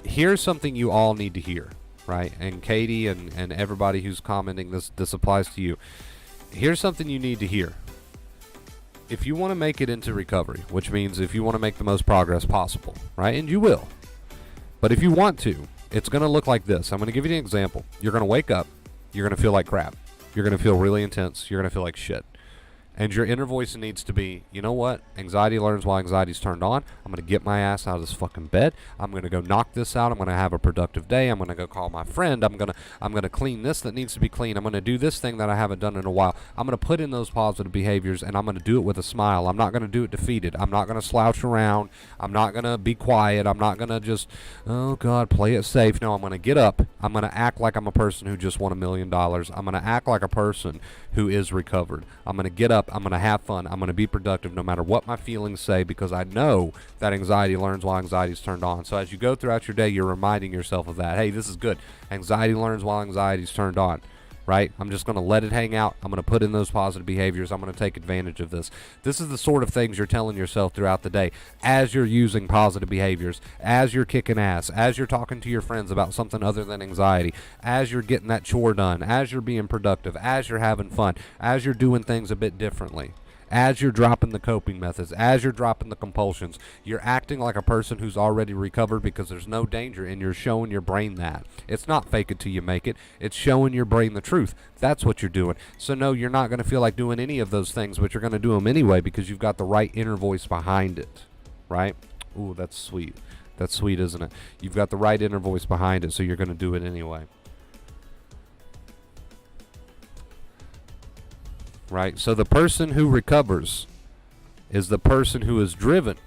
Speaker 1: Here's something you all need to hear, right? And Katie and everybody who's commenting, this applies to you. Here's something you need to hear. If you want to make it into recovery, which means if you want to make the most progress possible, right? And you will. But if you want to, it's going to look like this. I'm going to give you an example. You're going to wake up. You're going to feel like crap. You're going to feel really intense. You're going to feel like shit. And your inner voice needs to be, you know what? Anxiety learns while anxiety's turned on. I'm going to get my ass out of this fucking bed. I'm going to go knock this out. I'm going to have a productive day. I'm going to go call my friend. I'm going to clean this that needs to be clean. I'm going to do this thing that I haven't done in a while. I'm going to put in those positive behaviors, and I'm going to do it with a smile. I'm not going to do it defeated. I'm not going to slouch around. I'm not going to be quiet. I'm not going to just, oh, God, play it safe. No, I'm going to get up. I'm going to act like I'm a person who just won $1 million. I'm going to act like a person who is recovered. I'm going to get up. I'm going to have fun. I'm going to be productive no matter what my feelings say, because I know that anxiety learns while anxiety's turned on. So as you go throughout your day, you're reminding yourself of that. Hey, this is good. Anxiety learns while anxiety's turned on, right? I'm just going to let it hang out. I'm going to put in those positive behaviors. I'm going to take advantage of this. This is the sort of things you're telling yourself throughout the day as you're using positive behaviors, as you're kicking ass, as you're talking to your friends about something other than anxiety, as you're getting that chore done, as you're being productive, as you're having fun, as you're doing things a bit differently. As you're dropping the coping methods, as you're dropping the compulsions, you're acting like a person who's already recovered, because there's no danger, and you're showing your brain that. It's not fake it till you make it. It's showing your brain the truth. That's what you're doing. So no, you're not going to feel like doing any of those things, but you're going to do them anyway, because you've got the right inner voice behind it, right? Ooh, that's sweet. That's sweet, isn't it? You've got the right inner voice behind it, so you're going to do it anyway. Right? So the person who recovers is the person who is driven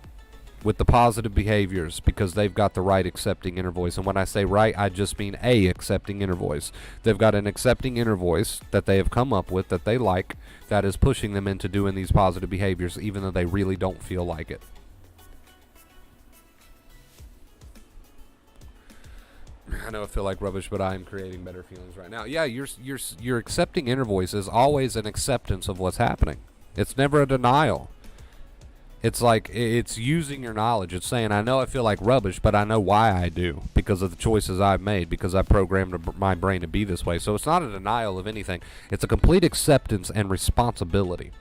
Speaker 1: with the positive behaviors because they've got the right accepting inner voice. And when I say right, I just mean a accepting inner voice. They've got an accepting inner voice that they have come up with that they like, that is pushing them into doing these positive behaviors even though they really don't feel like it. I know I feel like rubbish, but I am creating better feelings right now. Yeah, your accepting inner voice is always an acceptance of what's happening. It's never a denial. It's like it's using your knowledge. It's saying, I know I feel like rubbish, but I know why I do, because of the choices I've made, because I programmed my brain to be this way. So it's not a denial of anything. It's a complete acceptance and responsibility.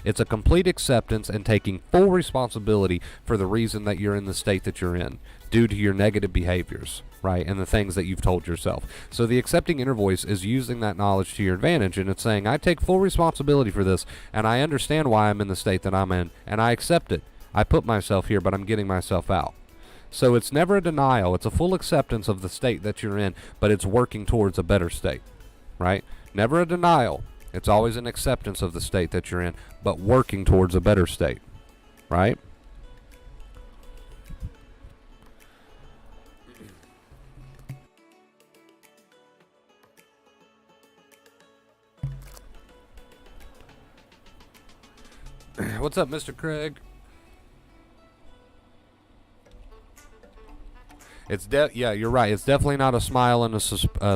Speaker 1: It's a complete acceptance and taking full responsibility for the reason that you're in the state that you're in due to your negative behaviors, right, and the things that you've told yourself. So the accepting inner voice is using that knowledge to your advantage, and it's saying, I take full responsibility for this, and I understand why I'm in the state that I'm in, and I accept it. I put myself here, but I'm getting myself out. So it's never a denial. It's a full acceptance of the state that you're in, but it's working towards a better state, right? Never a denial. It's always an acceptance of the state that you're in, but working towards a better state, right? What's up, Mr. Craig? Yeah, you're right. It's definitely not a smile and a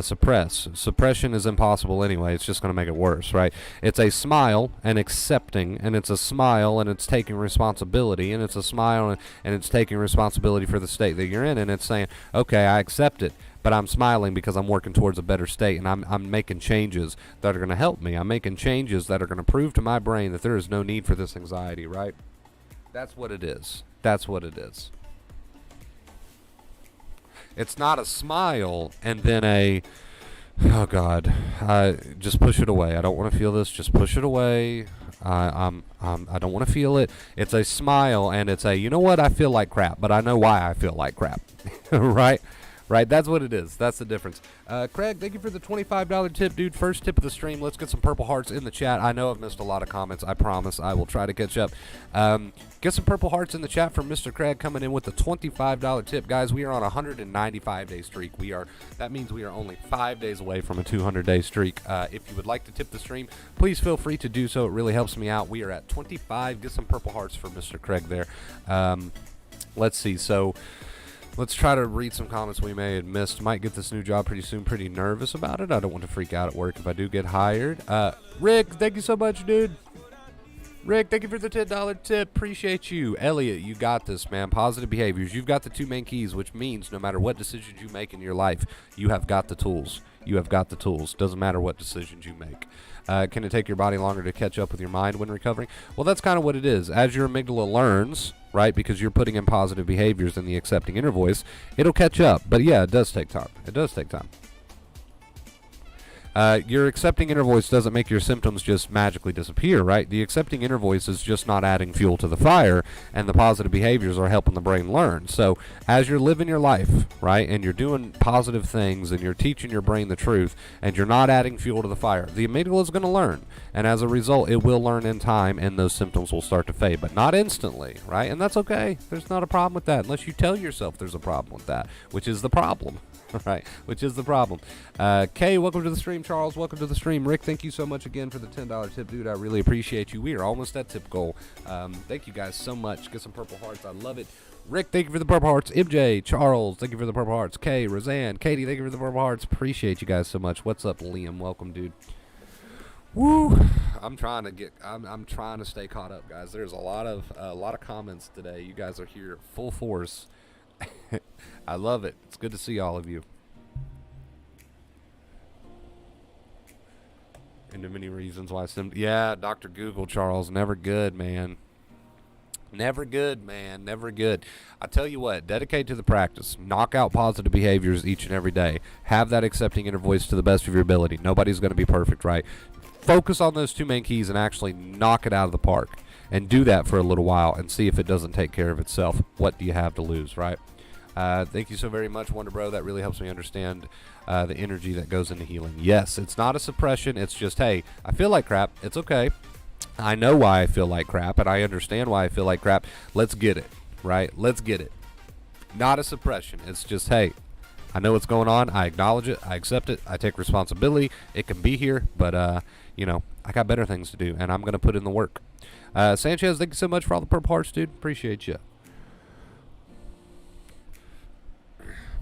Speaker 1: suppress. Suppression is impossible anyway. It's just going to make it worse, right? It's a smile and accepting, and it's a smile and it's taking responsibility, and it's a smile and it's taking responsibility for the state that you're in, and it's saying, okay, I accept it, but I'm smiling because I'm working towards a better state, and I'm making changes that are going to help me. I'm making changes that are going to prove to my brain that there is no need for this anxiety, right? That's what it is. That's what it is. It's not a smile and then oh God, just push it away. I don't want to feel this. Just push it away. I don't want to feel it. It's a smile and it's you know what? I feel like crap, but I know why I feel like crap. Right? Right, that's what it is. That's the difference. Craig, thank you for the $25 tip, dude. First tip of the stream. Let's get some purple hearts in the chat. I know I've missed a lot of comments. I promise I will try to catch up. Get some purple hearts in the chat from Mr. Craig coming in with the $25 tip. Guys, we are on a 195-day streak. That means we are only 5 days away from a 200-day streak. If you would like to tip the stream, please feel free to do so. It really helps me out. We are at 25. Get some purple hearts for Mr. Craig there. Let's see. So let's try to read some comments we may have missed. Might get this new job pretty soon. Pretty nervous about it. I don't want to freak out at work if I do get hired. Rick, thank you so much, dude. Rick, thank you for the $10 tip. Appreciate you. Elliot, you got this, man. Positive behaviors. You've got the two main keys, which means no matter what decisions you make in your life, you have got the tools. You have got the tools. Doesn't matter what decisions you make. Can it take your body longer to catch up with your mind when recovering? Well, that's kind of what it is. As your amygdala learns, right, because you're putting in positive behaviors in the accepting inner voice, it'll catch up. But yeah, it does take time. It does take time. Your accepting inner voice doesn't make your symptoms just magically disappear, right? The accepting inner voice is just not adding fuel to the fire, and the positive behaviors are helping the brain learn. So as you're living your life, right, and you're doing positive things, and you're teaching your brain the truth, and you're not adding fuel to the fire, the amygdala is going to learn. And as a result, it will learn in time, and those symptoms will start to fade, but not instantly, right? And that's okay. There's not a problem with that, unless you tell yourself there's a problem with that, which is the problem. Right, which is the problem. Kay, welcome to the stream. Charles, welcome to the stream. Rick, thank you so much again for the $10 tip, dude. I really appreciate you. We are almost at tip goal. Thank you guys so much. Get some purple hearts. I love it. Rick, thank you for the purple hearts. MJ, Charles, thank you for the purple hearts. Kay, Roseanne, Katie, thank you for the purple hearts. Appreciate you guys so much. What's up, Liam? Welcome, dude. Woo! I'm trying to stay caught up, guys. There's a lot of comments today. You guys are here full force. I love it. It's good to see all of you. And the many reasons why yeah, Dr. Google, Charles, never good, man. Never good, man. Never good. I tell you what, dedicate to the practice. Knock out positive behaviors each and every day. Have that accepting inner voice to the best of your ability. Nobody's going to be perfect, right? Focus on those two main keys and actually knock it out of the park. And do that for a little while and see if it doesn't take care of itself. What do you have to lose, right? Thank you so very much, Wonder Bro. That really helps me understand the energy that goes into healing. Yes, it's not a suppression. It's just, hey, I feel like crap. It's okay. I know why I feel like crap, and I understand why I feel like crap. Let's get it. right? Let's get it. Not a suppression. It's just, hey, I know what's going on. I acknowledge it. I accept it. I take responsibility. It can be here, but, I got better things to do, and I'm going to put in the work. Sanchez, thank you so much for all the purple hearts, dude. Appreciate you.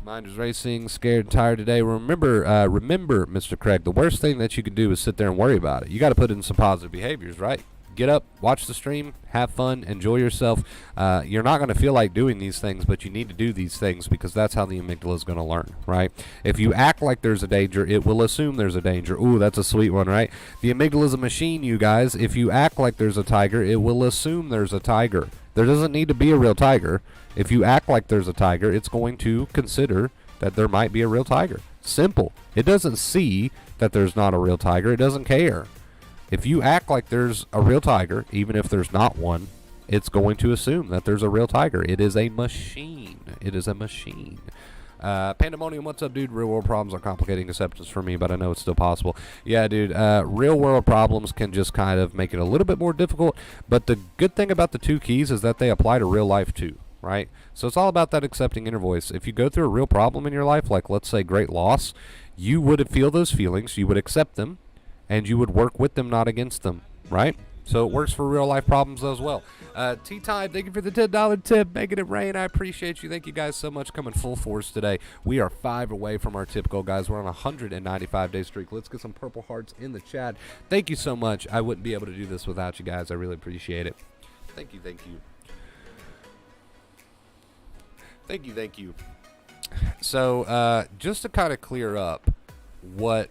Speaker 1: Mind is racing, scared and tired today. Remember, Mr. Craig, the worst thing that you can do is sit there and worry about it. You got to put in some positive behaviors, right? Get up, watch the stream, have fun, enjoy yourself. You're not going to feel like doing these things, but you need to do these things because that's how the amygdala is going to learn, right? If you act like there's a danger, it will assume there's a danger. Ooh, that's a sweet one, right? The amygdala is a machine, you guys. If you act like there's a tiger, it will assume there's a tiger. There doesn't need to be a real tiger. If you act like there's a tiger, it's going to consider that there might be a real tiger. Simple. It doesn't see that there's not a real tiger. It doesn't care. If you act like there's a real tiger, even if there's not one, it's going to assume that there's a real tiger. It is a machine. It is a machine. Pandemonium, what's up, dude? Real world problems are complicating acceptance for me, but I know it's still possible. Yeah, dude, real world problems can just kind of make it a little bit more difficult, but the good thing about the 2 keys is that they apply to real life too, right? So it's all about that accepting inner voice. If you go through a real problem in your life, like let's say great loss, you would feel those feelings, you would accept them, and you would work with them, not against them, right? So it works for real life problems as well. T-Time, thank you for the $10 tip, making it rain. I appreciate you. Thank you guys so much, coming full force today. We are 5 away from our tip goal, guys. We're on a 195-day streak. Let's get some purple hearts in the chat. Thank you so much. I wouldn't be able to do this without you guys. I really appreciate it. Thank you, thank you. Thank you, thank you. So just to kind of clear up what,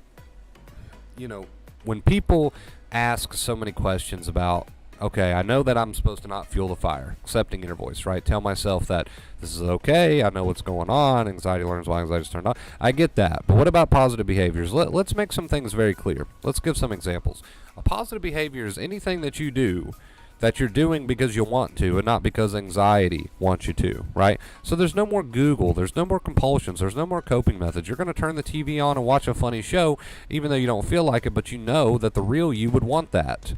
Speaker 1: when people ask so many questions about, okay, I know that I'm supposed to not fuel the fire, accepting inner voice, right? Tell myself that this is okay, I know what's going on, anxiety learns why anxiety is turned on. I get that, but what about positive behaviors? Let's make some things very clear. Let's give some examples. A positive behavior is anything that you do that you're doing because you want to and not because anxiety wants you to, right? So there's no more Google, there's no more compulsions, there's no more coping methods. You're going to turn the TV on and watch a funny show even though you don't feel like it, but you know that the real you would want that.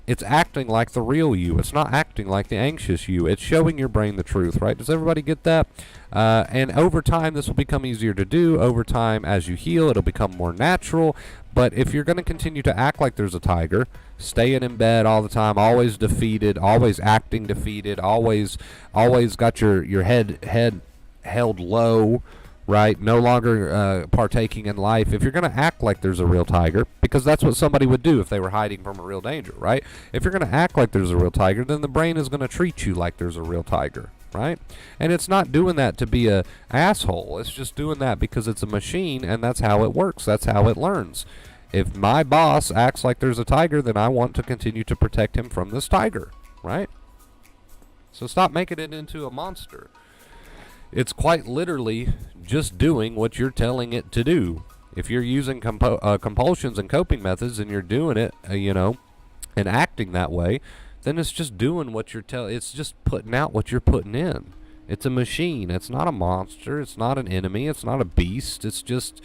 Speaker 1: It's acting like the real you. It's not acting like the anxious you. It's showing your brain the truth, right? Does everybody get that? And over time, this will become easier to do. Over time, as you heal, it'll become more natural. But if you're going to continue to act like there's a tiger, staying in bed all the time, always defeated, always acting defeated, always got your head held low, right? No longer partaking in life. If you're going to act like there's a real tiger, because that's what somebody would do if they were hiding from a real danger, right? If you're going to act like there's a real tiger, then the brain is going to treat you like there's a real tiger, right? And it's not doing that to be a asshole. It's just doing that because it's a machine, and that's how it works. That's how it learns. If my boss acts like there's a tiger, then I want to continue to protect him from this tiger, right? So stop making it into a monster. It's quite literally just doing what you're telling it to do. If you're using compulsions and coping methods and you're doing it, and acting that way, then it's just doing what you're it's just putting out what you're putting in. It's a machine. It's not a monster. It's not an enemy. It's not a beast. It's just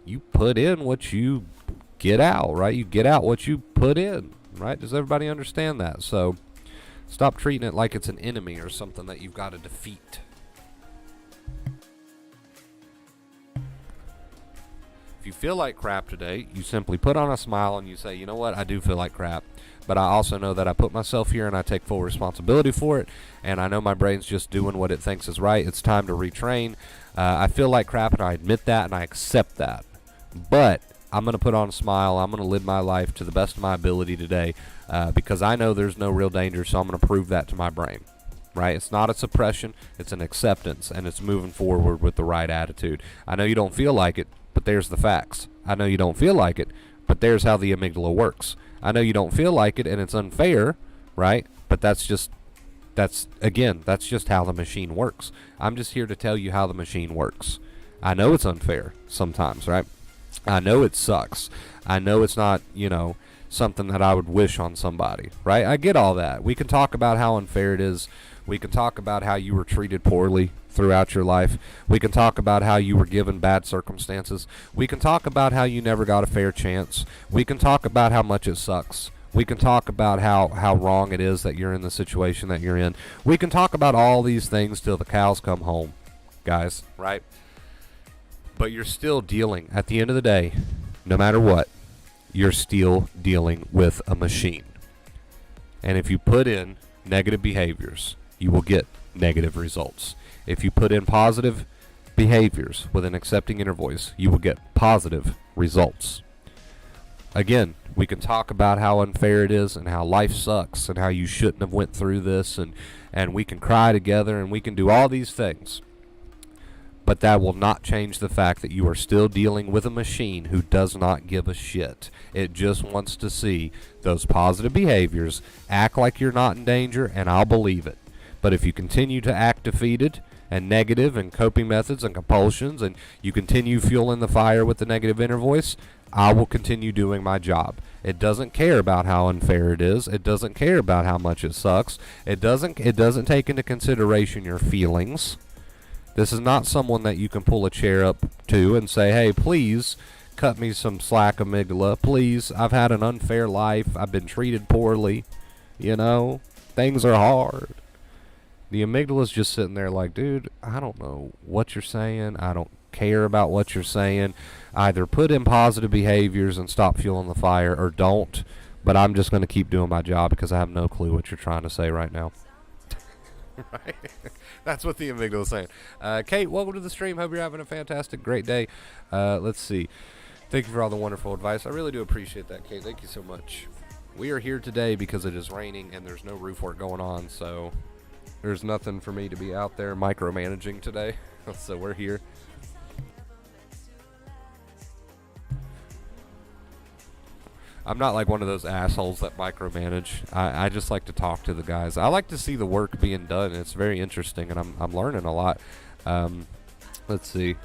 Speaker 1: you put in what you get out, right? You get out what you put in, right? Does everybody understand that? So stop treating it like it's an enemy or something that you've got to defeat. If you feel like crap today, you simply put on a smile and you say, you know what, I do feel like crap, but I also know that I put myself here and I take full responsibility for it, and I know my brain's just doing what it thinks is right. It's time to retrain. I feel like crap and I admit that and I accept that, but I'm going to put on a smile. I'm going to live my life to the best of my ability today because I know there's no real danger, so I'm going to prove that to my brain. Right? It's not a suppression. It's an acceptance, and it's moving forward with the right attitude. I know you don't feel like it, but there's the facts. I know you don't feel like it, but there's how the amygdala works. I know you don't feel like it, and it's unfair, right? But that's just how the machine works. I'm just here to tell you how the machine works. I know it's unfair sometimes, right? I know it sucks. I know it's not, something that I would wish on somebody, right? I get all that. We can talk about how unfair it is. We can talk about how you were treated poorly throughout your life. We can talk about how you were given bad circumstances. We can talk about how you never got a fair chance. We can talk about how much it sucks. We can talk about how wrong it is that you're in the situation that you're in. We can talk about all these things till the cows come home, guys, right? But you're still dealing, at the end of the day, no matter what, you're still dealing with a machine. And if you put in negative behaviors, you will get negative results. If you put in positive behaviors with an accepting inner voice, you will get positive results. Again, we can talk about how unfair it is and how life sucks and how you shouldn't have went through this, and we can cry together and we can do all these things. But that will not change the fact that you are still dealing with a machine who does not give a shit. It just wants to see those positive behaviors, act like you're not in danger, and I'll believe it. But if you continue to act defeated and negative and coping methods and compulsions, and you continue fueling the fire with the negative inner voice, I will continue doing my job. It doesn't care about how unfair it is. It doesn't care about how much it sucks. It doesn't take into consideration your feelings. This is not someone that you can pull a chair up to and say, hey, please cut me some slack, amygdala. Please, I've had an unfair life. I've been treated poorly. You know, things are hard. The amygdala's just sitting there like, dude, I don't know what you're saying. I don't care about what you're saying. Either put in positive behaviors and stop fueling the fire, or don't. But I'm just going to keep doing my job because I have no clue what you're trying to say right now. Right? That's what the amygdala is saying. Kate, welcome to the stream. Hope you're having a fantastic, great day. Let's see. Thank you for all the wonderful advice. I really do appreciate that, Kate. Thank you so much. We are here today because it is raining and there's no roof work going on, so there's nothing for me to be out there micromanaging today. So we're here. I'm not like one of those assholes that micromanage. I just like to talk to the guys. I like to see the work being done. It's very interesting, and I'm learning a lot. Let's see.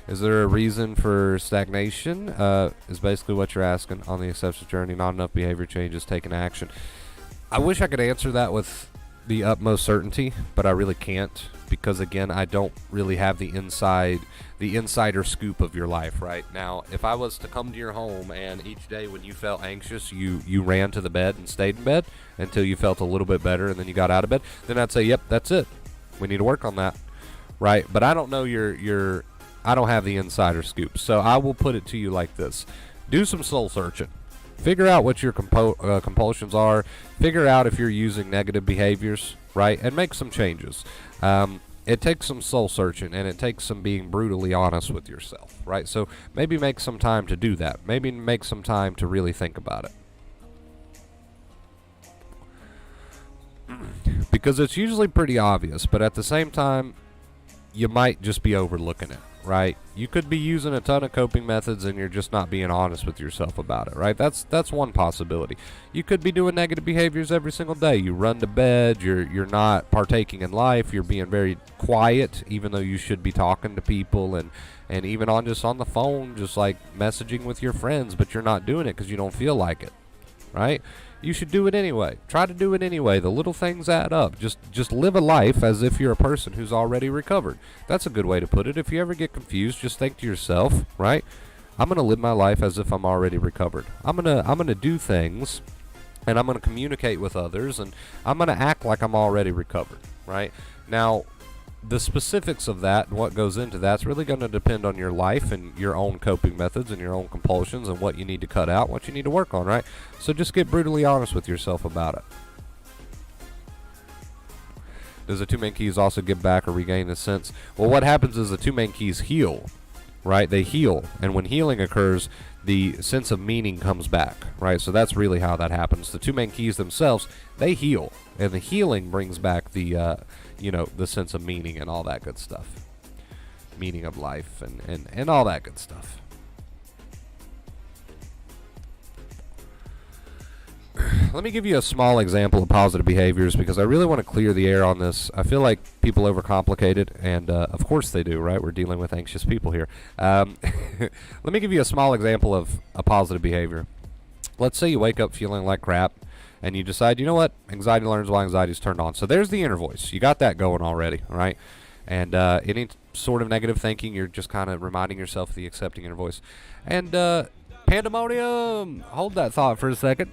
Speaker 1: Is there a reason for stagnation? Is basically what you're asking on the acceptance journey. Not enough behavior changes, taking action. I wish I could answer that with the utmost certainty, but I really can't, because again, I don't really have the insider scoop of your life right now. If I was to come to your home and each day when you felt anxious, you ran to the bed and stayed in bed until you felt a little bit better and then you got out of bed, then I'd say, yep, that's it. We need to work on that, right? But I don't know I don't have the insider scoop, so I will put it to you like this. Do some soul searching. Figure out what your compulsions are. Figure out if you're using negative behaviors, right? And make some changes. It takes some soul searching, and it takes some being brutally honest with yourself, right? So maybe make some time to do that. Maybe make some time to really think about it. Because it's usually pretty obvious, but at the same time, you might just be overlooking it, right? You could be using a ton of coping methods and you're just not being honest with yourself about it, right? That's one possibility. You could be doing negative behaviors every single day. You run to bed, you're not partaking in life, you're being very quiet even though you should be talking to people, and even on the phone, just like messaging with your friends, but you're not doing it because you don't feel like it, right? You should do it anyway. Try to do it anyway. The little things add up. Just live a life as if you're a person who's already recovered. That's a good way to put it. If you ever get confused, just think to yourself, right? I'm going to live my life as if I'm already recovered. I'm going to do things, and I'm going to communicate with others, and I'm going to act like I'm already recovered, right? Now, the specifics of that and what goes into that's really going to depend on your life and your own coping methods and your own compulsions and what you need to cut out, what you need to work on, right? So just get brutally honest with yourself about it. Does the two main keys also give back or regain the sense? Well, what happens is the two main keys heal, right? They heal, and when healing occurs, the sense of meaning comes back, right? So that's really how that happens. The two main keys themselves, they heal, and the healing brings back the the sense of meaning and all that good stuff. Meaning of life and all that good stuff. Let me give you a small example of positive behaviors because I really want to clear the air on this. I feel like people overcomplicate it, and of course they do, right? We're dealing with anxious people here. Let me give you a small example of a positive behavior. Let's say you wake up feeling like crap, and you decide, you know what, anxiety learns while anxiety is turned on. So there's the inner voice. You got that going already, right? And any sort of negative thinking, you're just kind of reminding yourself of the accepting inner voice. And Pandemonium! Hold that thought for a second.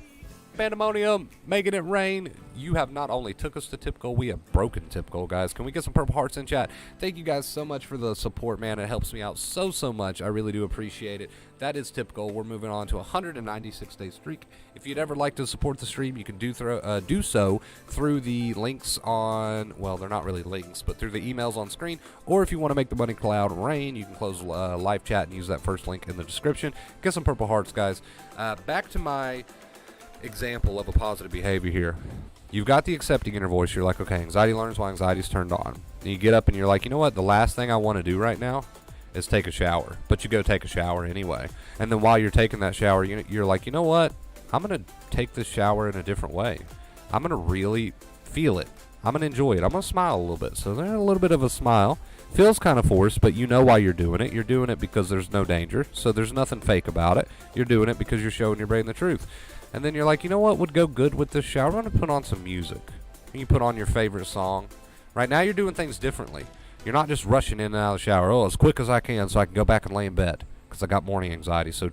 Speaker 1: Pandemonium, making it rain. You have not only took us to Typical, we have broken Typical, guys. Can we get some purple hearts in chat? Thank you guys so much for the support, man. It helps me out so much. I really do appreciate it. That is Typical. We're moving on to a 196-day streak. If you'd ever like to support the stream, you can do so through the links on, well, they're not really links, but through the emails on screen. Or if you want to make the money cloud rain, you can close live chat and use that first link in the description. Get some purple hearts, guys. Back to my example of a positive behavior here. You've got the accepting inner voice. You're like, okay, anxiety learns while anxiety's turned on. And you get up and you're like, you know what? The last thing I want to do right now is take a shower. But you go take a shower anyway. And then while you're taking that shower, you're like, you know what? I'm going to take this shower in a different way. I'm going to really feel it. I'm going to enjoy it. I'm going to smile a little bit. So there's a little bit of a smile. Feels kind of forced, but you know why you're doing it. You're doing it because there's no danger. So there's nothing fake about it. You're doing it because you're showing your brain the truth. And then you're like, you know what would go good with this shower? I'm going to put on some music. And you put on your favorite song. Right now you're doing things differently. You're not just rushing in and out of the shower. Oh, as quick as I can so I can go back and lay in bed because I got morning anxiety. So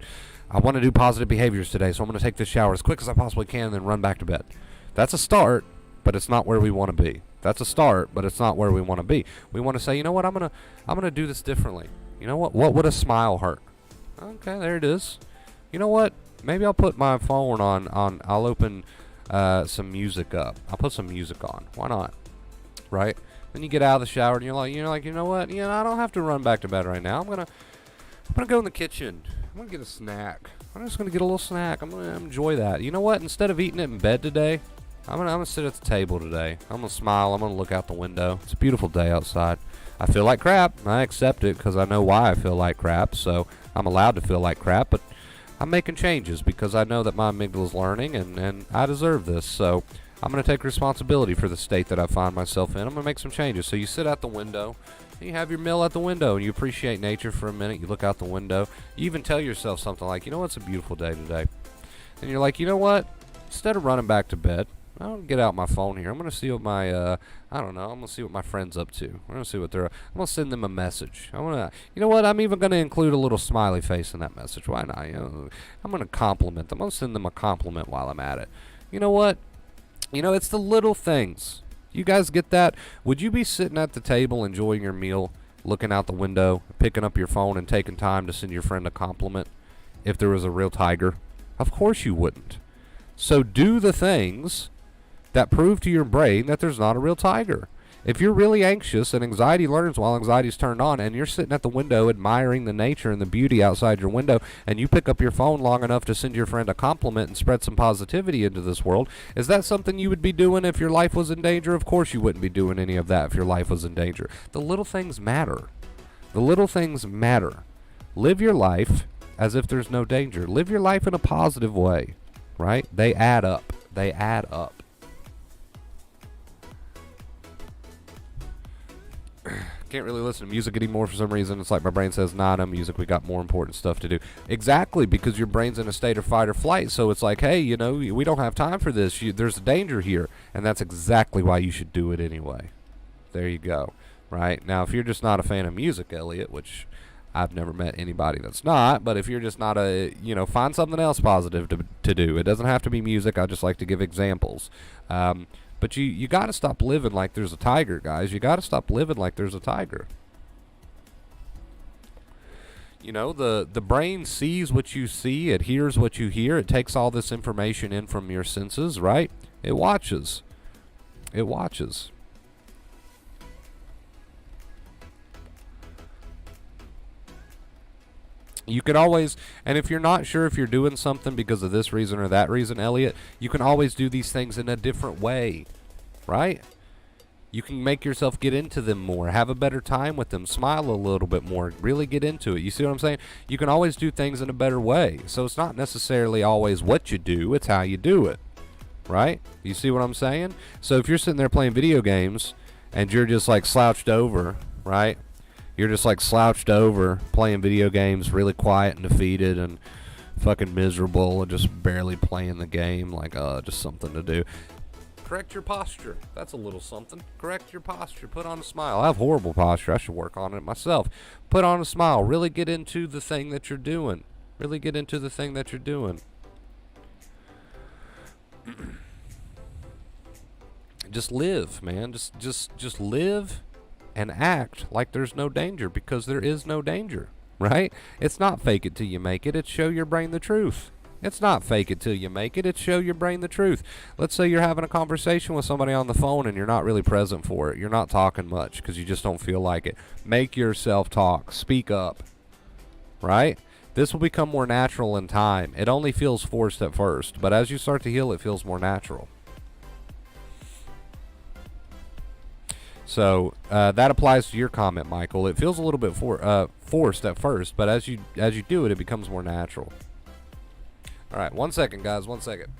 Speaker 1: I want to do positive behaviors today, so I'm going to take this shower as quick as I possibly can and then run back to bed. That's a start, but it's not where we want to be. That's a start, but it's not where we want to be. We want to say, you know what, I'm gonna do this differently. You know what would a smile hurt? Okay, there it is. You know what? Maybe I'll put my phone on I'll open some music up. I'll put some music on. Why not? Right? Then you get out of the shower and you're like, you know what? I don't have to run back to bed right now. I'm gonna go in the kitchen. I'm gonna get a snack. I'm just gonna get a little snack. I'm gonna enjoy that. You know what? Instead of eating it in bed today, I'm gonna sit at the table today. I'm gonna smile. I'm gonna look out the window. It's a beautiful day outside. I feel like crap. I accept it because I know why I feel like crap. So I'm allowed to feel like crap, but I'm making changes because I know that my amygdala is learning and I deserve this. So I'm going to take responsibility for the state that I find myself in. I'm going to make some changes. So you sit out the window, and you have your meal at the window, and you appreciate nature for a minute. You look out the window. You even tell yourself something like, you know what, it's a beautiful day today. And you're like, you know what, instead of running back to bed, I'll get out my phone here. I'm going to see what my, I'm going to see what my friend's up to. I'm going to see what I'm going to send them a message. You know what, I'm even going to include a little smiley face in that message. Why not? I'm going to compliment them. I'm going to send them a compliment while I'm at it. You know what? It's the little things. You guys get that? Would you be sitting at the table enjoying your meal, looking out the window, picking up your phone and taking time to send your friend a compliment if there was a real tiger? Of course you wouldn't. So do the things that prove to your brain that there's not a real tiger. If you're really anxious and anxiety learns while anxiety's turned on and you're sitting at the window admiring the nature and the beauty outside your window and you pick up your phone long enough to send your friend a compliment and spread some positivity into this world, is that something you would be doing if your life was in danger? Of course you wouldn't be doing any of that if your life was in danger. The little things matter. The little things matter. Live your life as if there's no danger. Live your life in a positive way, right? They add up. They add up. Can't really listen to music anymore for some reason. It's like my brain says, nah, no music, we got more important stuff to do. Exactly, because your brain's in a state of fight or flight, so it's like, hey, we don't have time for this. There's a danger here, and that's exactly why you should do it anyway. There you go, right? Now, if you're just not a fan of music, Elliot, which I've never met anybody that's not, but if you're just not find something else positive to do. It doesn't have to be music. I just like to give examples. But you got to stop living like there's a tiger, guys. You got to stop living like there's a tiger. The brain sees what you see. It hears what you hear. It takes all this information in from your senses, right? It watches. It watches. You can always, and if you're not sure if you're doing something because of this reason or that reason, Elliot, you can always do these things in a different way, right? You can make yourself get into them more, have a better time with them, smile a little bit more, really get into it. You see what I'm saying? You can always do things in a better way. So it's not necessarily always what you do, it's how you do it, right? You see what I'm saying? So if you're sitting there playing video games and you're just like slouched over, right? You're just like slouched over playing video games, really quiet and defeated and fucking miserable and just barely playing the game, like just something to do. Correct your posture. That's a little something. Correct your posture. Put on a smile. I have horrible posture. I should work on it myself. Put on a smile. Really get into the thing that you're doing. Really get into the thing that you're doing. Just live, man. Just live and act like there's no danger, because there is no danger, right? It's not fake it till you make it. It's show your brain the truth. It's not fake it till you make it. It's show your brain the truth. Let's say you're having a conversation with somebody on the phone and you're not really present for it. You're not talking much because you just don't feel like it. Make yourself talk. Speak up, right? This will become more natural in time. It only feels forced at first, but as you start to heal, it feels more natural. So that applies to your comment, Michael. It feels a little bit forced at first, but as you do it, it becomes more natural. All right, 1 second, guys. 1 second.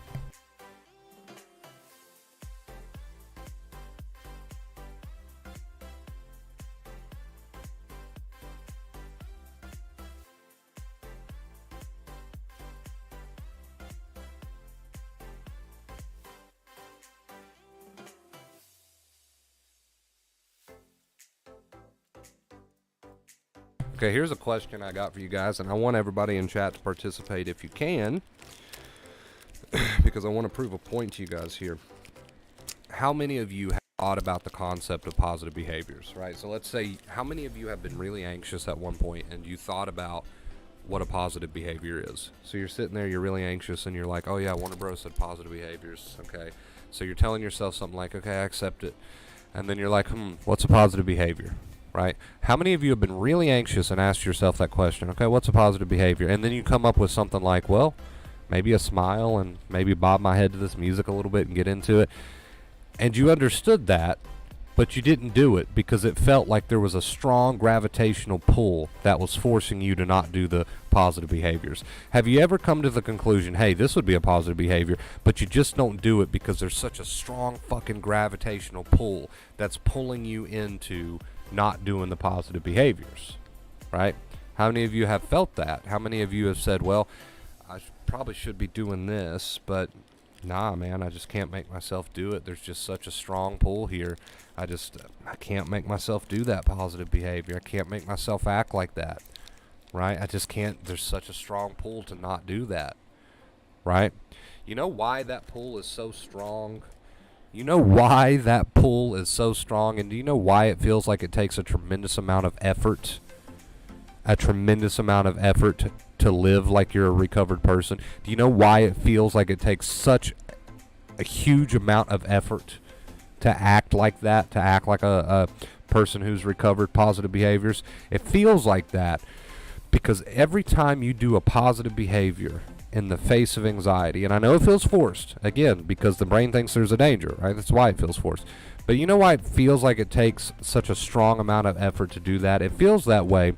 Speaker 1: Okay, here's a question I got for you guys, and I want everybody in chat to participate if you can, because I want to prove a point to you guys here. How many of you have thought about the concept of positive behaviors, right? So let's say, how many of you have been really anxious at one point and you thought about what a positive behavior is? So you're sitting there, you're really anxious, and you're like, oh yeah, Warner Bros. Said positive behaviors, okay. So you're telling yourself something like, okay, I accept it. And then you're like, what's a positive behavior? Right? How many of you have been really anxious and asked yourself that question? Okay, what's a positive behavior? And then you come up with something like, well, maybe a smile and maybe bob my head to this music a little bit and get into it. And you understood that, but you didn't do it because it felt like there was a strong gravitational pull that was forcing you to not do the positive behaviors. Have you ever come to the conclusion, hey, this would be a positive behavior, but you just don't do it because there's such a strong fucking gravitational pull that's pulling you into not doing the positive behaviors, right? How many of you have felt that? How many of you have said, well, I probably should be doing this, but nah, man, I just can't make myself do it. There's just such a strong pull here. I can't make myself do that positive behavior. I can't make myself act like that, right? I just can't. There's such a strong pull to not do that, right? You know why that pull is so strong? You know why that pull is so strong, and do you know why it feels like it takes a tremendous amount of effort? A tremendous amount of effort to live like you're a recovered person. Do you know why it feels like it takes such a huge amount of effort to act like that, to act like a person who's recovered positive behaviors? It feels like that because every time you do a positive behavior in the face of anxiety, and I know it feels forced, again, because the brain thinks there's a danger, right? That's why it feels forced. But you know why it feels like it takes such a strong amount of effort to do that? It feels that way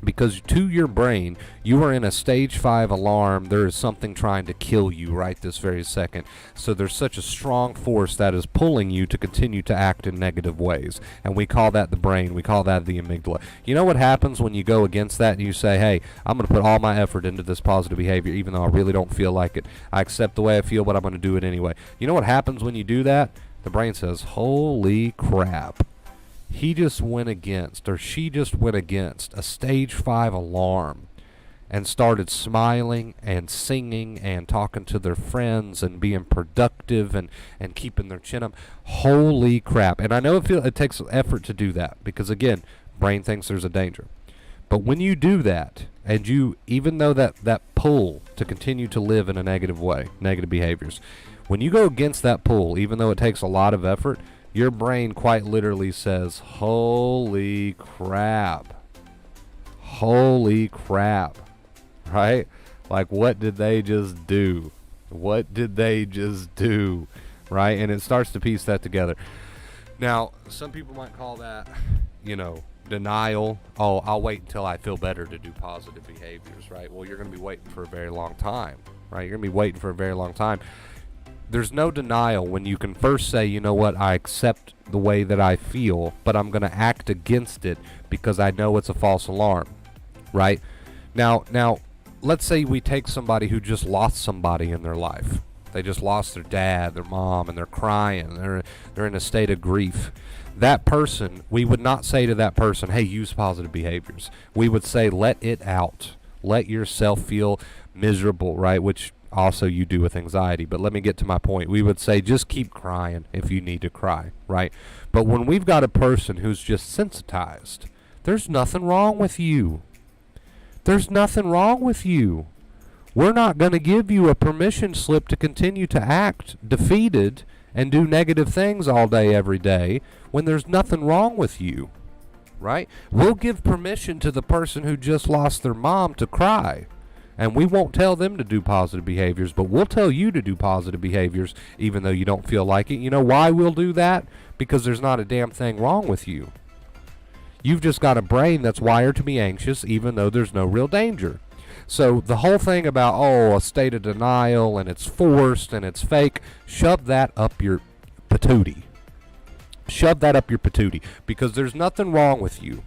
Speaker 1: because to your brain, you are in a stage 5 alarm. There is something trying to kill you right this very second. So there's such a strong force that is pulling you to continue to act in negative ways. And we call that the brain. We call that the amygdala. You know what happens when you go against that and you say, hey, I'm going to put all my effort into this positive behavior even though I really don't feel like it. I accept the way I feel, but I'm going to do it anyway. You know what happens when you do that? The brain says, holy crap. He just went against, or she just went against a stage 5 alarm and started smiling and singing and talking to their friends and being productive and keeping their chin up. Holy crap. And I know it takes effort to do that because, again, brain thinks there's a danger. But when you do that, and you, even though that pull to continue to live in a negative way, negative behaviors, when you go against that pull, even though it takes a lot of effort, your brain quite literally says, holy crap. Holy crap. Right? Like, what did they just do? What did they just do? Right? And it starts to piece that together. Now, some people might call that, denial. Oh, I'll wait until I feel better to do positive behaviors, right? Well, you're going to be waiting for a very long time, right? You're going to be waiting for a very long time. There's no denial when you can first say, you know what, I accept the way that I feel, but I'm going to act against it because I know it's a false alarm, right? Now, let's say we take somebody who just lost somebody in their life. They just lost their dad, their mom, and they're crying. They're in a state of grief. That person, we would not say to that person, hey, use positive behaviors. We would say, let it out. let yourself feel miserable, right? Which also you do with anxiety. But let me get to my point. We would say just keep crying if you need to cry, right? But when we've got a person who's just sensitized, there's nothing wrong with you. There's nothing wrong with you. We're not going to give you a permission slip to continue to act defeated and do negative things all day, every day, when there's nothing wrong with you, right? We'll give permission to the person who just lost their mom to cry, and we won't tell them to do positive behaviors, but we'll tell you to do positive behaviors even though you don't feel like it. You know why we'll do that? Because there's not a damn thing wrong with you. You've just got a brain that's wired to be anxious even though there's no real danger. So the whole thing about, oh, a state of denial and it's forced and it's fake, shove that up your patootie. Shove that up your patootie, because there's nothing wrong with you,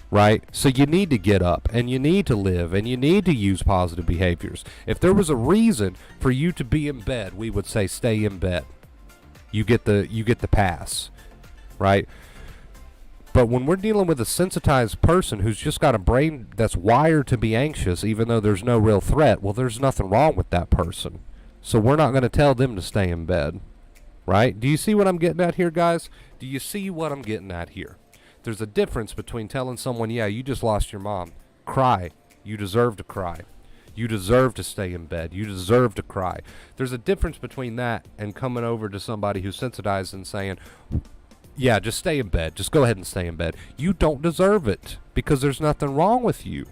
Speaker 1: right? So you need to get up and you need to live and you need to use positive behaviors. If there was a reason for you to be in bed, we would say stay in bed. You get the pass, right? But when we're dealing with a sensitized person who's just got a brain that's wired to be anxious even though there's no real threat, well, there's nothing wrong with that person. So we're not going to tell them to stay in bed, right? Do you see what I'm getting at here, guys? Do you see what I'm getting at here? There's a difference between telling someone, yeah, you just lost your mom. Cry. You deserve to cry. You deserve to stay in bed. You deserve to cry. There's a difference between that and coming over to somebody who's sensitized and saying, yeah, just stay in bed. Just go ahead and stay in bed. You don't deserve it because there's nothing wrong with you,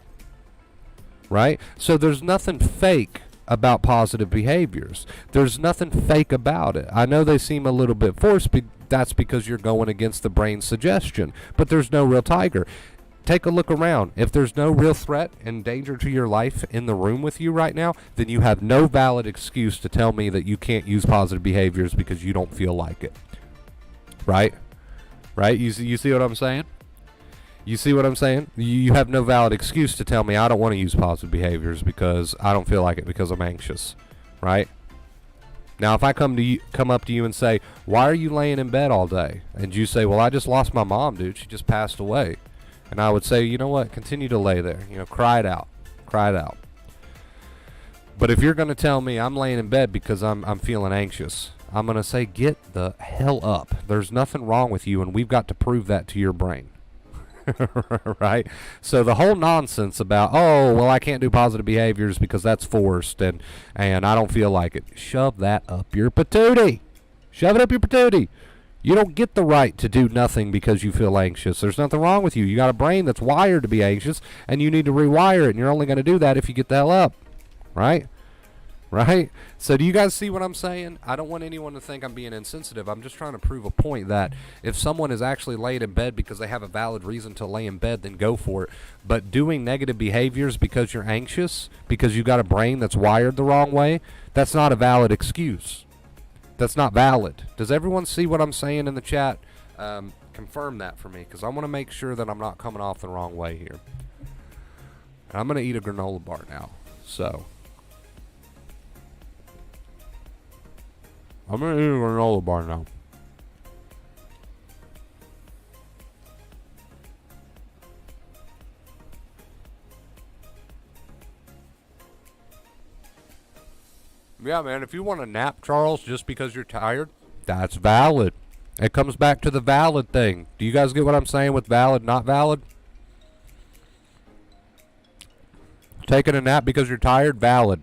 Speaker 1: right? So there's nothing fake about positive behaviors. There's nothing fake about it. I know they seem a little bit forced, but that's because you're going against the brain's suggestion. But there's no real tiger. Take a look around. If there's no real threat and danger to your life in the room with you right now, then you have no valid excuse to tell me that you can't use positive behaviors because you don't feel like it, right? Right? You see what I'm saying? You see what I'm saying? You have no valid excuse to tell me I don't want to use positive behaviors because I don't feel like it because I'm anxious, right? Now, if I come up to you and say, why are you laying in bed all day? And you say, well, I just lost my mom, dude. She just passed away. And I would say, you know what? Continue to lay there. You know, cry it out. Cry it out. But if you're going to tell me I'm laying in bed because I'm feeling anxious, I'm going to say, get the hell up. There's nothing wrong with you, and we've got to prove that to your brain. Right? So the whole nonsense about, oh, well, I can't do positive behaviors because that's forced, and I don't feel like it. Shove that up your patootie. Shove it up your patootie. You don't get the right to do nothing because you feel anxious. There's nothing wrong with you. You got a brain that's wired to be anxious, and you need to rewire it, and you're only going to do that if you get the hell up. Right? Right? So do you guys see what I'm saying? I don't want anyone to think I'm being insensitive. I'm just trying to prove a point that if someone is actually laid in bed because they have a valid reason to lay in bed, then go for it. But doing negative behaviors because you're anxious, because you got a brain that's wired the wrong way, that's not a valid excuse. That's not valid. Does everyone see what I'm saying in the chat? Confirm that for me, because I want to make sure that I'm not coming off the wrong way here. And I'm going to eat a granola bar now. So I'm going to eat a granola bar now. Yeah, man, if you want to nap, Charles, just because you're tired, that's valid. It comes back to the valid thing. Do you guys get what I'm saying with valid, not valid? Taking a nap because you're tired, valid.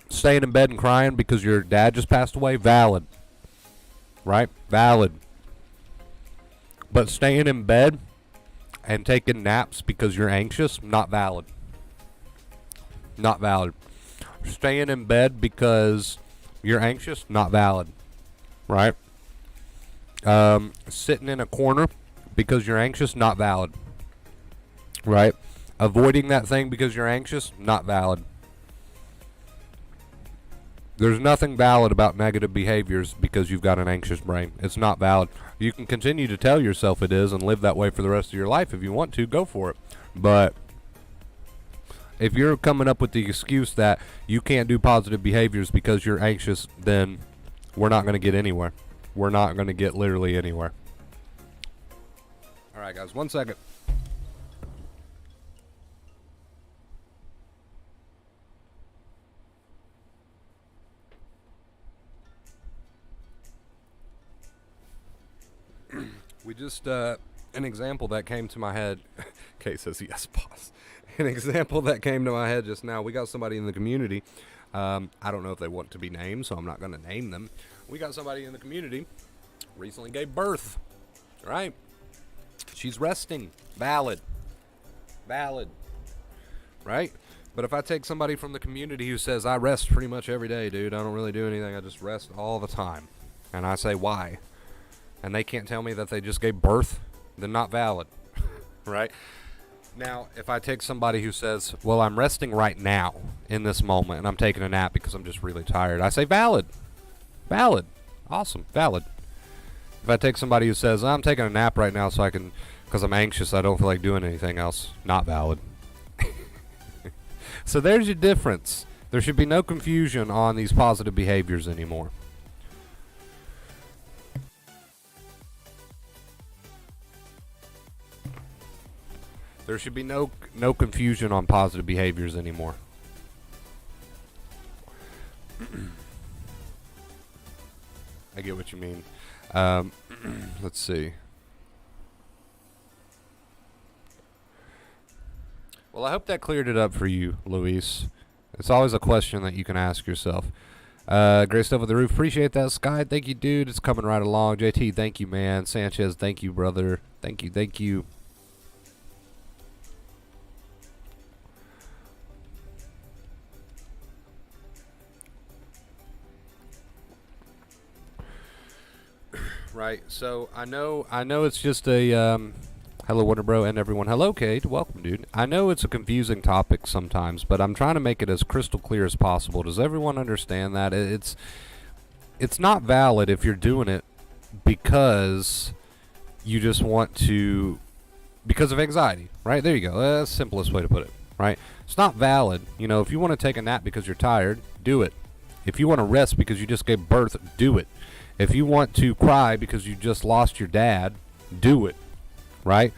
Speaker 1: Staying in bed and crying because your dad just passed away, valid. Right? Valid. But staying in bed and taking naps because you're anxious, not valid. Not valid. Staying in bed because you're anxious, not valid. Right? Sitting in a corner because you're anxious, not valid. Right? Avoiding that thing because you're anxious, not valid. There's nothing valid about negative behaviors because you've got an anxious brain. It's not valid. You can continue to tell yourself it is and live that way for the rest of your life if you want to. Go for it. But if you're coming up with the excuse that you can't do positive behaviors because you're anxious, then we're not going to get anywhere. We're not going to get literally anywhere. All right, guys, 1 second. We just, an example that came to my head. Kay says yes, boss. An example that came to my head just now. We got somebody in the community. I don't know if they want to be named, so I'm not going to name them. We got somebody in the community recently gave birth, right? She's resting. Valid. Right? But if I take somebody from the community who says, I rest pretty much every day, dude, I don't really do anything, I just rest all the time, and I say, why? And they can't tell me that they just gave birth, then not valid, right? Now, if I take somebody who says, well, I'm resting right now in this moment, and I'm taking a nap because I'm just really tired, I say valid. Awesome, valid. If I take somebody who says, I'm taking a nap right now so I can, because I'm anxious, I don't feel like doing anything else, not valid. So there's your difference. There should be no confusion on these positive behaviors anymore. There should be no confusion on positive behaviors anymore. I get what you mean. Let's see. Well, I hope that cleared it up for you, Luis. It's always a question that you can ask yourself. Great stuff with the roof. Appreciate that, Sky. Thank you, dude. It's coming right along. JT, thank you, man. Sanchez, thank you, brother. Thank you. Right. So I know it's just a hello, Wonder Bro, and everyone. Hello, Kate. Welcome, dude. I know it's a confusing topic sometimes, but I'm trying to make it as crystal clear as possible. Does everyone understand that? It's not valid if you're doing it because you just want to, because of anxiety, right? There you go. That's the simplest way to put it, right? It's not valid. You know, if you want to take a nap because you're tired, do it. If you want to rest because you just gave birth, do it. If you want to cry because you just lost your dad, do it, right?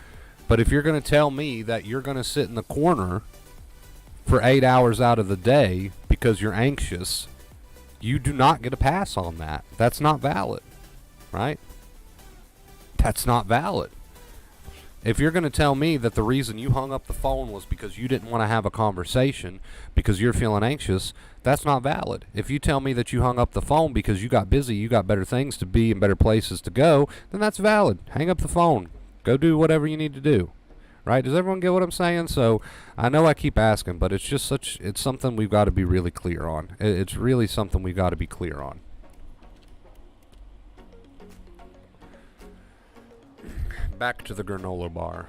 Speaker 1: But if you're going to tell me that you're going to sit in the corner for 8 hours out of the day because you're anxious, you do not get a pass on that. That's not valid, right? That's not valid. If you're going to tell me that the reason you hung up the phone was because you didn't want to have a conversation because you're feeling anxious, that's not valid. If you tell me that you hung up the phone because you got busy, you got better things to be and better places to go, then that's valid. Hang up the phone. Go do whatever you need to do. Right? Does everyone get what I'm saying? So I know I keep asking, but it's just it's something we've got to be really clear on. It's really something we've got to be clear on. Back to the granola bar.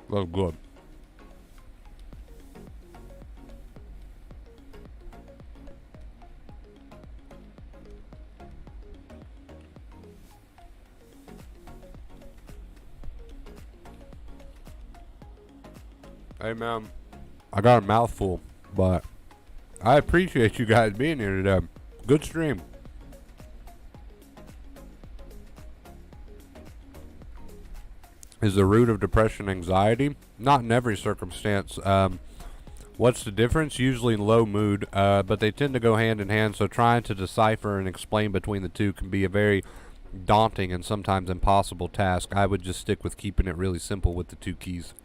Speaker 1: That's good. Hey, man. I got a mouthful, but I appreciate you guys being here today. Good stream. Is the root of depression anxiety? Not in every circumstance. What's the difference? Usually in low mood, but they tend to go hand in hand, so trying to decipher and explain between the two can be a very daunting and sometimes impossible task. I would just stick with keeping it really simple with the two keys.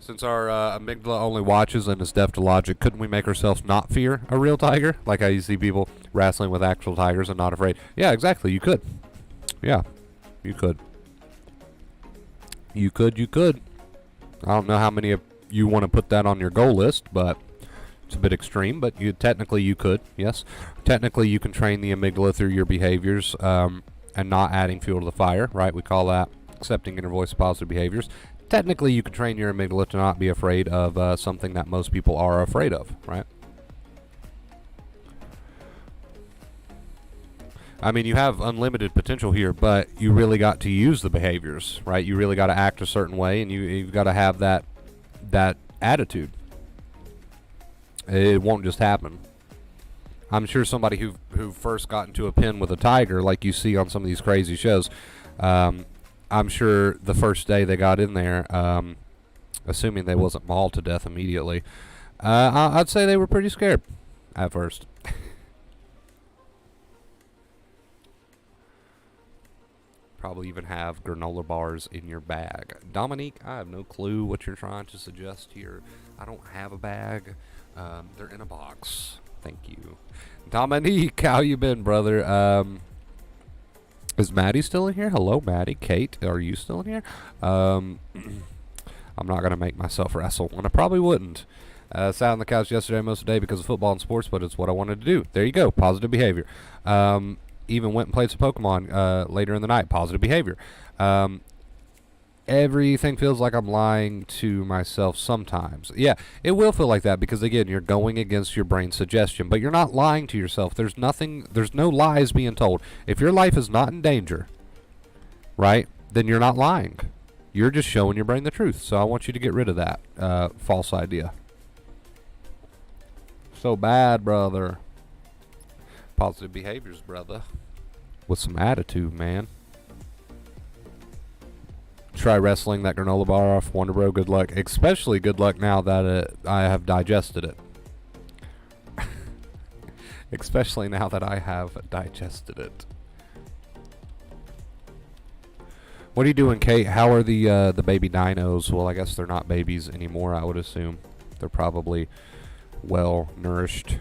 Speaker 1: Since our amygdala only watches and is deaf to logic, couldn't we make ourselves not fear a real tiger? Like how you see people wrestling with actual tigers and not afraid. Yeah, exactly. You could. Yeah, you could. You could. I don't know how many of you want to put that on your goal list, but it's a bit extreme. But technically you could, yes. Technically you can train the amygdala through your behaviors and not adding fuel to the fire, right? We call that accepting inner voice positive behaviors. Technically, you can train your amygdala to not be afraid of something that most people are afraid of, right? I mean, you have unlimited potential here, but you really got to use the behaviors, right? You really got to act a certain way, and you've got to have that attitude. It won't just happen. I'm sure somebody who first got into a pen with a tiger, like you see on some of these crazy shows, I'm sure the first day they got in there, assuming they wasn't mauled to death immediately, I'd say they were pretty scared at first. Probably even have granola bars in your bag. Dominique, I have no clue what you're trying to suggest here. I don't have a bag. They're in a box. Thank you. Dominique, how you been, brother? Is Maddie still in here? Hello, Maddie. Kate, are you still in here? I'm not going to make myself wrestle, and I probably wouldn't. Sat on the couch yesterday most of the day because of football and sports, but it's what I wanted to do. There you go. Positive behavior. Even went and played some Pokemon later in the night. Positive behavior. Everything feels like I'm lying to myself sometimes. Yeah, it will feel like that because, again, you're going against your brain's suggestion. But you're not lying to yourself. There's no lies being told. If your life is not in danger, right, then you're not lying. You're just showing your brain the truth. So I want you to get rid of that false idea. So bad, brother. Positive behaviors, brother. With some attitude, man. Try wrestling that granola bar off, Wonder Bro. Good luck. Especially good luck now that I have digested it. Especially now that I have digested it. What are you doing, Kate? How are the baby dinos? Well, I guess they're not babies anymore, I would assume. They're probably well nourished.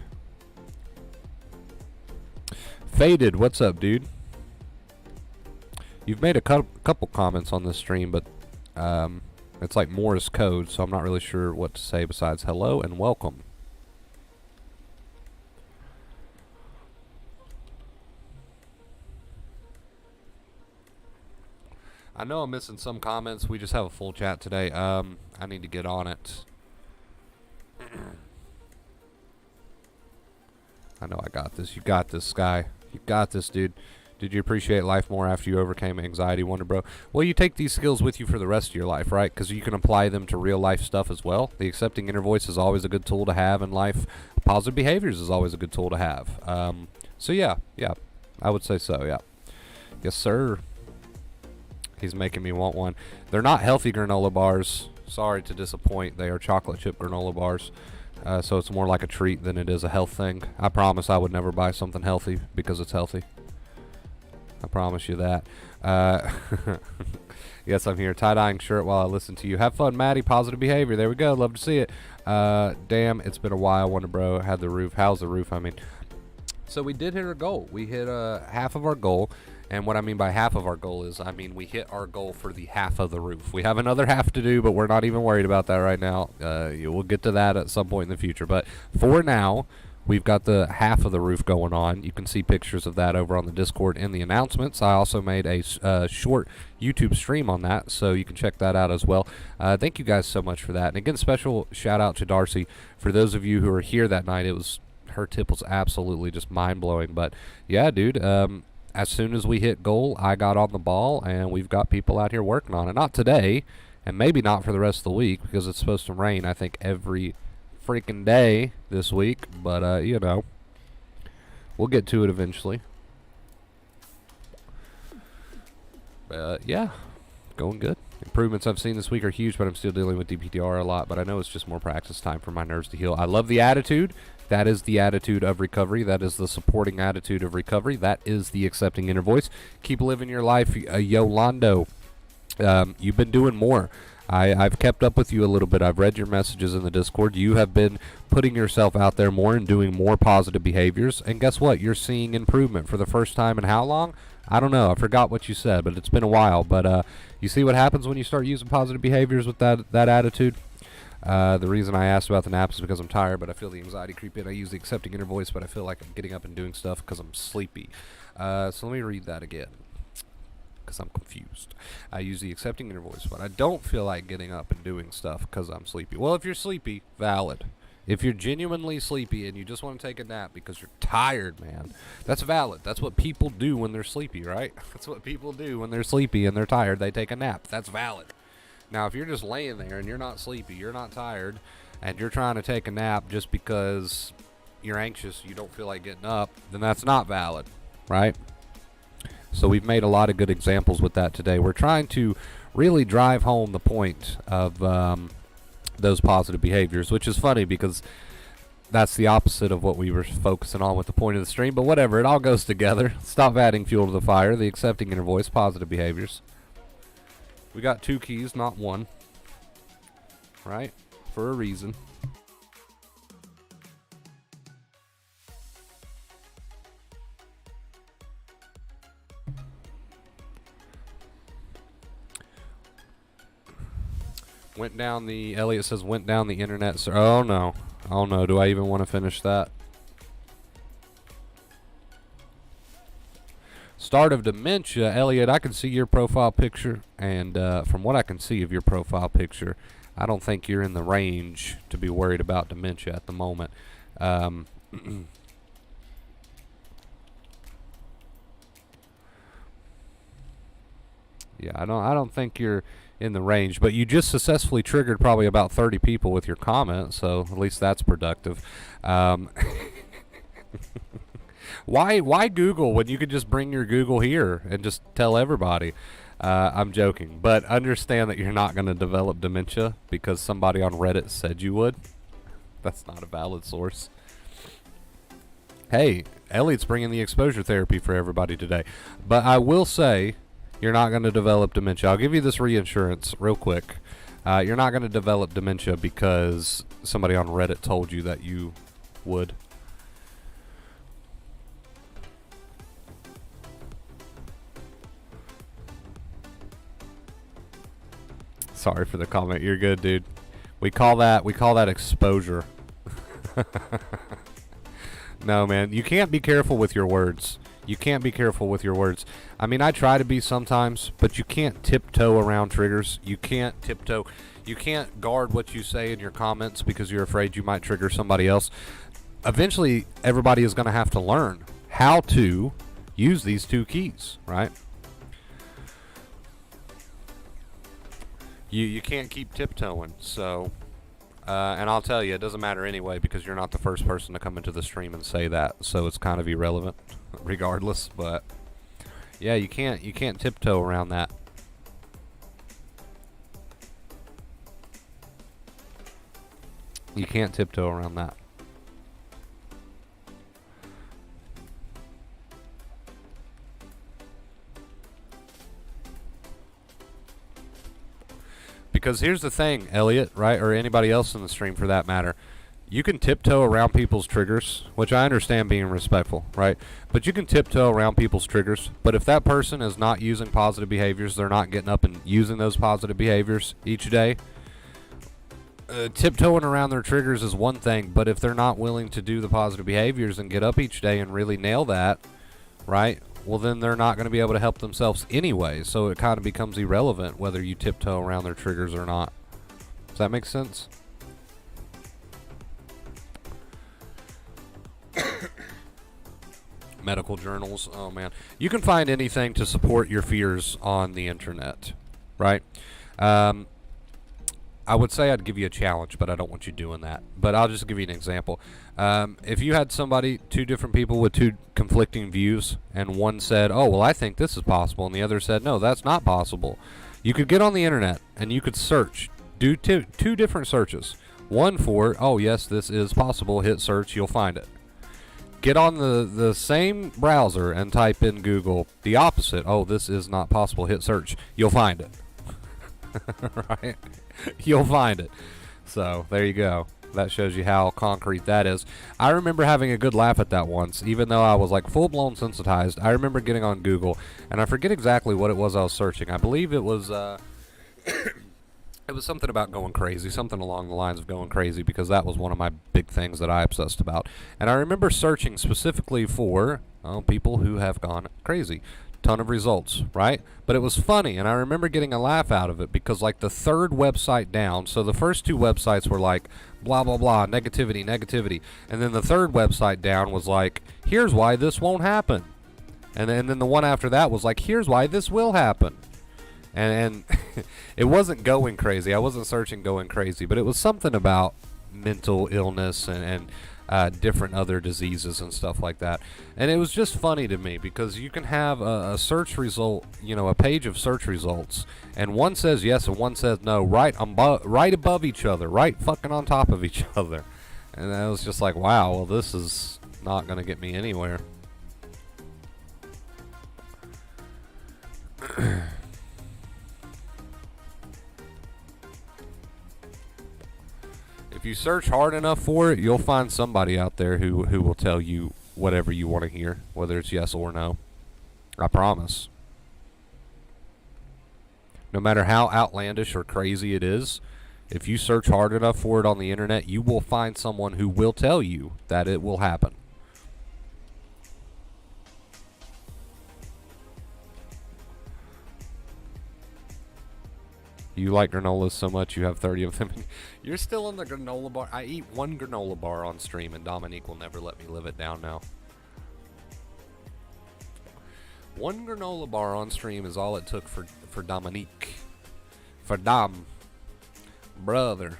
Speaker 1: Faded, what's up, dude? You've made a couple comments on this stream, but it's like Morse code, so I'm not really sure what to say besides hello and welcome. I know I'm missing some comments. We just have a full chat today. I need to get on it. I know I got this. You got this, Sky. You got this, dude. Did you appreciate life more after you overcame anxiety, Wonder Bro? Well, you take these skills with you for the rest of your life, right? Because you can apply them to real life stuff as well. The accepting inner voice is always a good tool to have in life. Positive behaviors is always a good tool to have. So yeah, I would say so, yeah. Yes, sir. He's making me want one. They're not healthy granola bars. Sorry to disappoint. They are chocolate chip granola bars. So it's more like a treat than it is a health thing. I promise I would never buy something healthy because it's healthy. I promise you that. Yes, I'm here. Tie-dyeing shirt while I listen to you. Have fun, Maddie. Positive behavior. There we go. Love to see it. Damn, it's been a while, Wonder Bro. Had the roof. How's the roof? I mean, so we did hit our goal. We hit half of our goal. And what I mean by half of our goal is, I mean, we hit our goal for the half of the roof. We have another half to do, but we're not even worried about that right now. We'll get to that at some point in the future. But for now, we've got the half of the roof going on. You can see pictures of that over on the Discord in the announcements. I also made a short YouTube stream on that, so you can check that out as well. Thank you guys so much for that. And again, special shout out to Darcy. For those of you who were here that night, her tip was absolutely just mind-blowing. But yeah, dude, as soon as we hit goal, I got on the ball, and we've got people out here working on it. Not today, and maybe not for the rest of the week, because it's supposed to rain, I think, every freaking day this week. But, you know, we'll get to it eventually. Yeah, going good. Improvements I've seen this week are huge, but I'm still dealing with DPTR a lot. But I know it's just more practice time for my nerves to heal. I love the attitude. That is the attitude of recovery. That is the supporting attitude of recovery. That is the accepting inner voice. Keep living your life, Yolando. You've been doing more. I've kept up with you a little bit. I've read your messages in the Discord. You have been putting yourself out there more and doing more positive behaviors. And guess what? You're seeing improvement for the first time in how long? I don't know. I forgot what you said, but it's been a while. But you see what happens when you start using positive behaviors with that attitude? The reason I asked about the naps is because I'm tired, but I feel the anxiety creep in. I use the accepting inner voice, but I feel like I'm getting up and doing stuff because I'm sleepy. So let me read that again, because I'm confused. I use the accepting inner voice, but I don't feel like getting up and doing stuff because I'm sleepy. Well, if you're sleepy, valid. If you're genuinely sleepy and you just want to take a nap because you're tired, man, that's valid. That's what people do when they're sleepy, right? That's what people do when they're sleepy and they're tired. They take a nap. That's valid. Now, if you're just laying there and you're not sleepy, you're not tired, and you're trying to take a nap just because you're anxious, you don't feel like getting up, then that's not valid, right? So we've made a lot of good examples with that today. We're trying to really drive home the point of those positive behaviors, which is funny because that's the opposite of what we were focusing on with the point of the stream. But whatever, it all goes together. Stop adding fuel to the fire. The accepting inner voice, positive behaviors. We got 2 keys, not 1. Right? For a reason. Elliot says went down the internet. Oh no. Oh no, do I even want to finish that? Start of dementia. Elliot, I can see your profile picture, and from what I can see of your profile picture, I don't think you're in the range to be worried about dementia at the moment. Yeah, I don't think you're in the range, but you just successfully triggered probably about 30 people with your comment, so at least that's productive. Why Google when you could just bring your Google here and just tell everybody? I'm joking, but understand that you're not going to develop dementia because somebody on Reddit said you would. That's not a valid source. Hey, Elliot's bringing the exposure therapy for everybody today, but I will say you're not going to develop dementia. I'll give you this reassurance real quick. You're not going to develop dementia because somebody on Reddit told you that you would. Sorry for the comment. You're good, dude. We call that exposure. No, man. You can't be careful with your words. You can't be careful with your words. I mean, I try to be sometimes, but you can't tiptoe around triggers. You can't tiptoe. You can't guard what you say in your comments because you're afraid you might trigger somebody else. Eventually, everybody is going to have to learn how to use these 2 keys, right? You can't keep tiptoeing, so... and I'll tell you, it doesn't matter anyway because you're not the first person to come into the stream and say that, so it's kind of irrelevant regardless, but yeah, you can't tiptoe around that. You can't tiptoe around that. Because here's the thing, Elliot, right, or anybody else in the stream for that matter. You can tiptoe around people's triggers, which I understand being respectful, right? But you can tiptoe around people's triggers. But if that person is not using positive behaviors, they're not getting up and using those positive behaviors each day, tiptoeing around their triggers is one thing. But if they're not willing to do the positive behaviors and get up each day and really nail that, right, well, then they're not going to be able to help themselves anyway. So it kind of becomes irrelevant whether you tiptoe around their triggers or not. Does that make sense? Medical journals. Oh, man. You can find anything to support your fears on the internet, right? I would say I'd give you a challenge, but I don't want you doing that. But I'll just give you an example. If you had somebody, 2 different people with 2 conflicting views, and one said, oh, well, I think this is possible, and the other said, no, that's not possible. You could get on the internet, and you could search. Do 2 different searches. One for, oh, yes, this is possible. Hit search. You'll find it. Get on the same browser and type in Google the opposite. Oh, this is not possible. Hit search. You'll find it. Right? You'll find it. So, there you go. That shows you how concrete that is. I remember having a good laugh at that once, even though I was like full-blown sensitized. I remember getting on Google, and I forget exactly what it was I was searching. I believe it was... It was something about going crazy, something along the lines of going crazy, because that was one of my big things that I obsessed about. And I remember searching specifically for people who have gone crazy. Ton of results, right? But it was funny, and I remember getting a laugh out of it, because like the 3rd website down, so the first 2 websites were like, blah, blah, blah, negativity, negativity. And then the 3rd website down was like, here's why this won't happen. And then the one after that was like, here's why this will happen. And it wasn't going crazy. I wasn't searching going crazy, but it was something about mental illness and different other diseases and stuff like that. And it was just funny to me because you can have a search result, a page of search results, and one says yes and one says no, right above each other, right fucking on top of each other. And I was just like, wow, well, this is not going to get me anywhere. If you search hard enough for it, you'll find somebody out there who will tell you whatever you want to hear, whether it's yes or no. I promise. No matter how outlandish or crazy it is, if you search hard enough for it on the internet, you will find someone who will tell you that it will happen. You like granolas so much you have 30 of them. You're still on the granola bar. I eat one granola bar on stream, and Dominique will never let me live it down now. One granola bar on stream is all it took for Dominique. For Dom. Brother.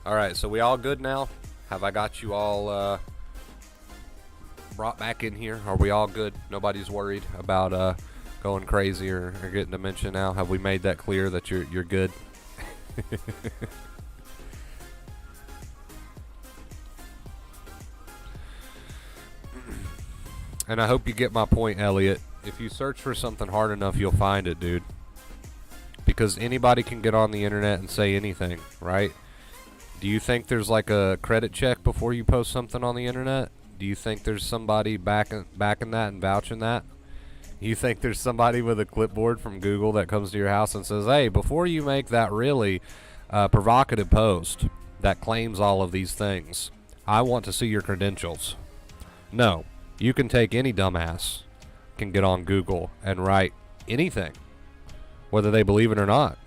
Speaker 1: Alright, so we all good now? Have I got you all brought back in here? Are we all good? Nobody's worried about going crazy or getting dementia now? Have we made that clear that you're good? And I hope you get my point, Elliot. If you search for something hard enough, you'll find it, dude. Because anybody can get on the internet and say anything, right? Do you think there's like a credit check before you post something on the internet? Do you think there's somebody backing that and vouching that? You think there's somebody with a clipboard from Google that comes to your house and says, hey, before you make that really provocative post that claims all of these things, I want to see your credentials? No. You can take any dumbass, can get on Google and write anything, whether they believe it or not.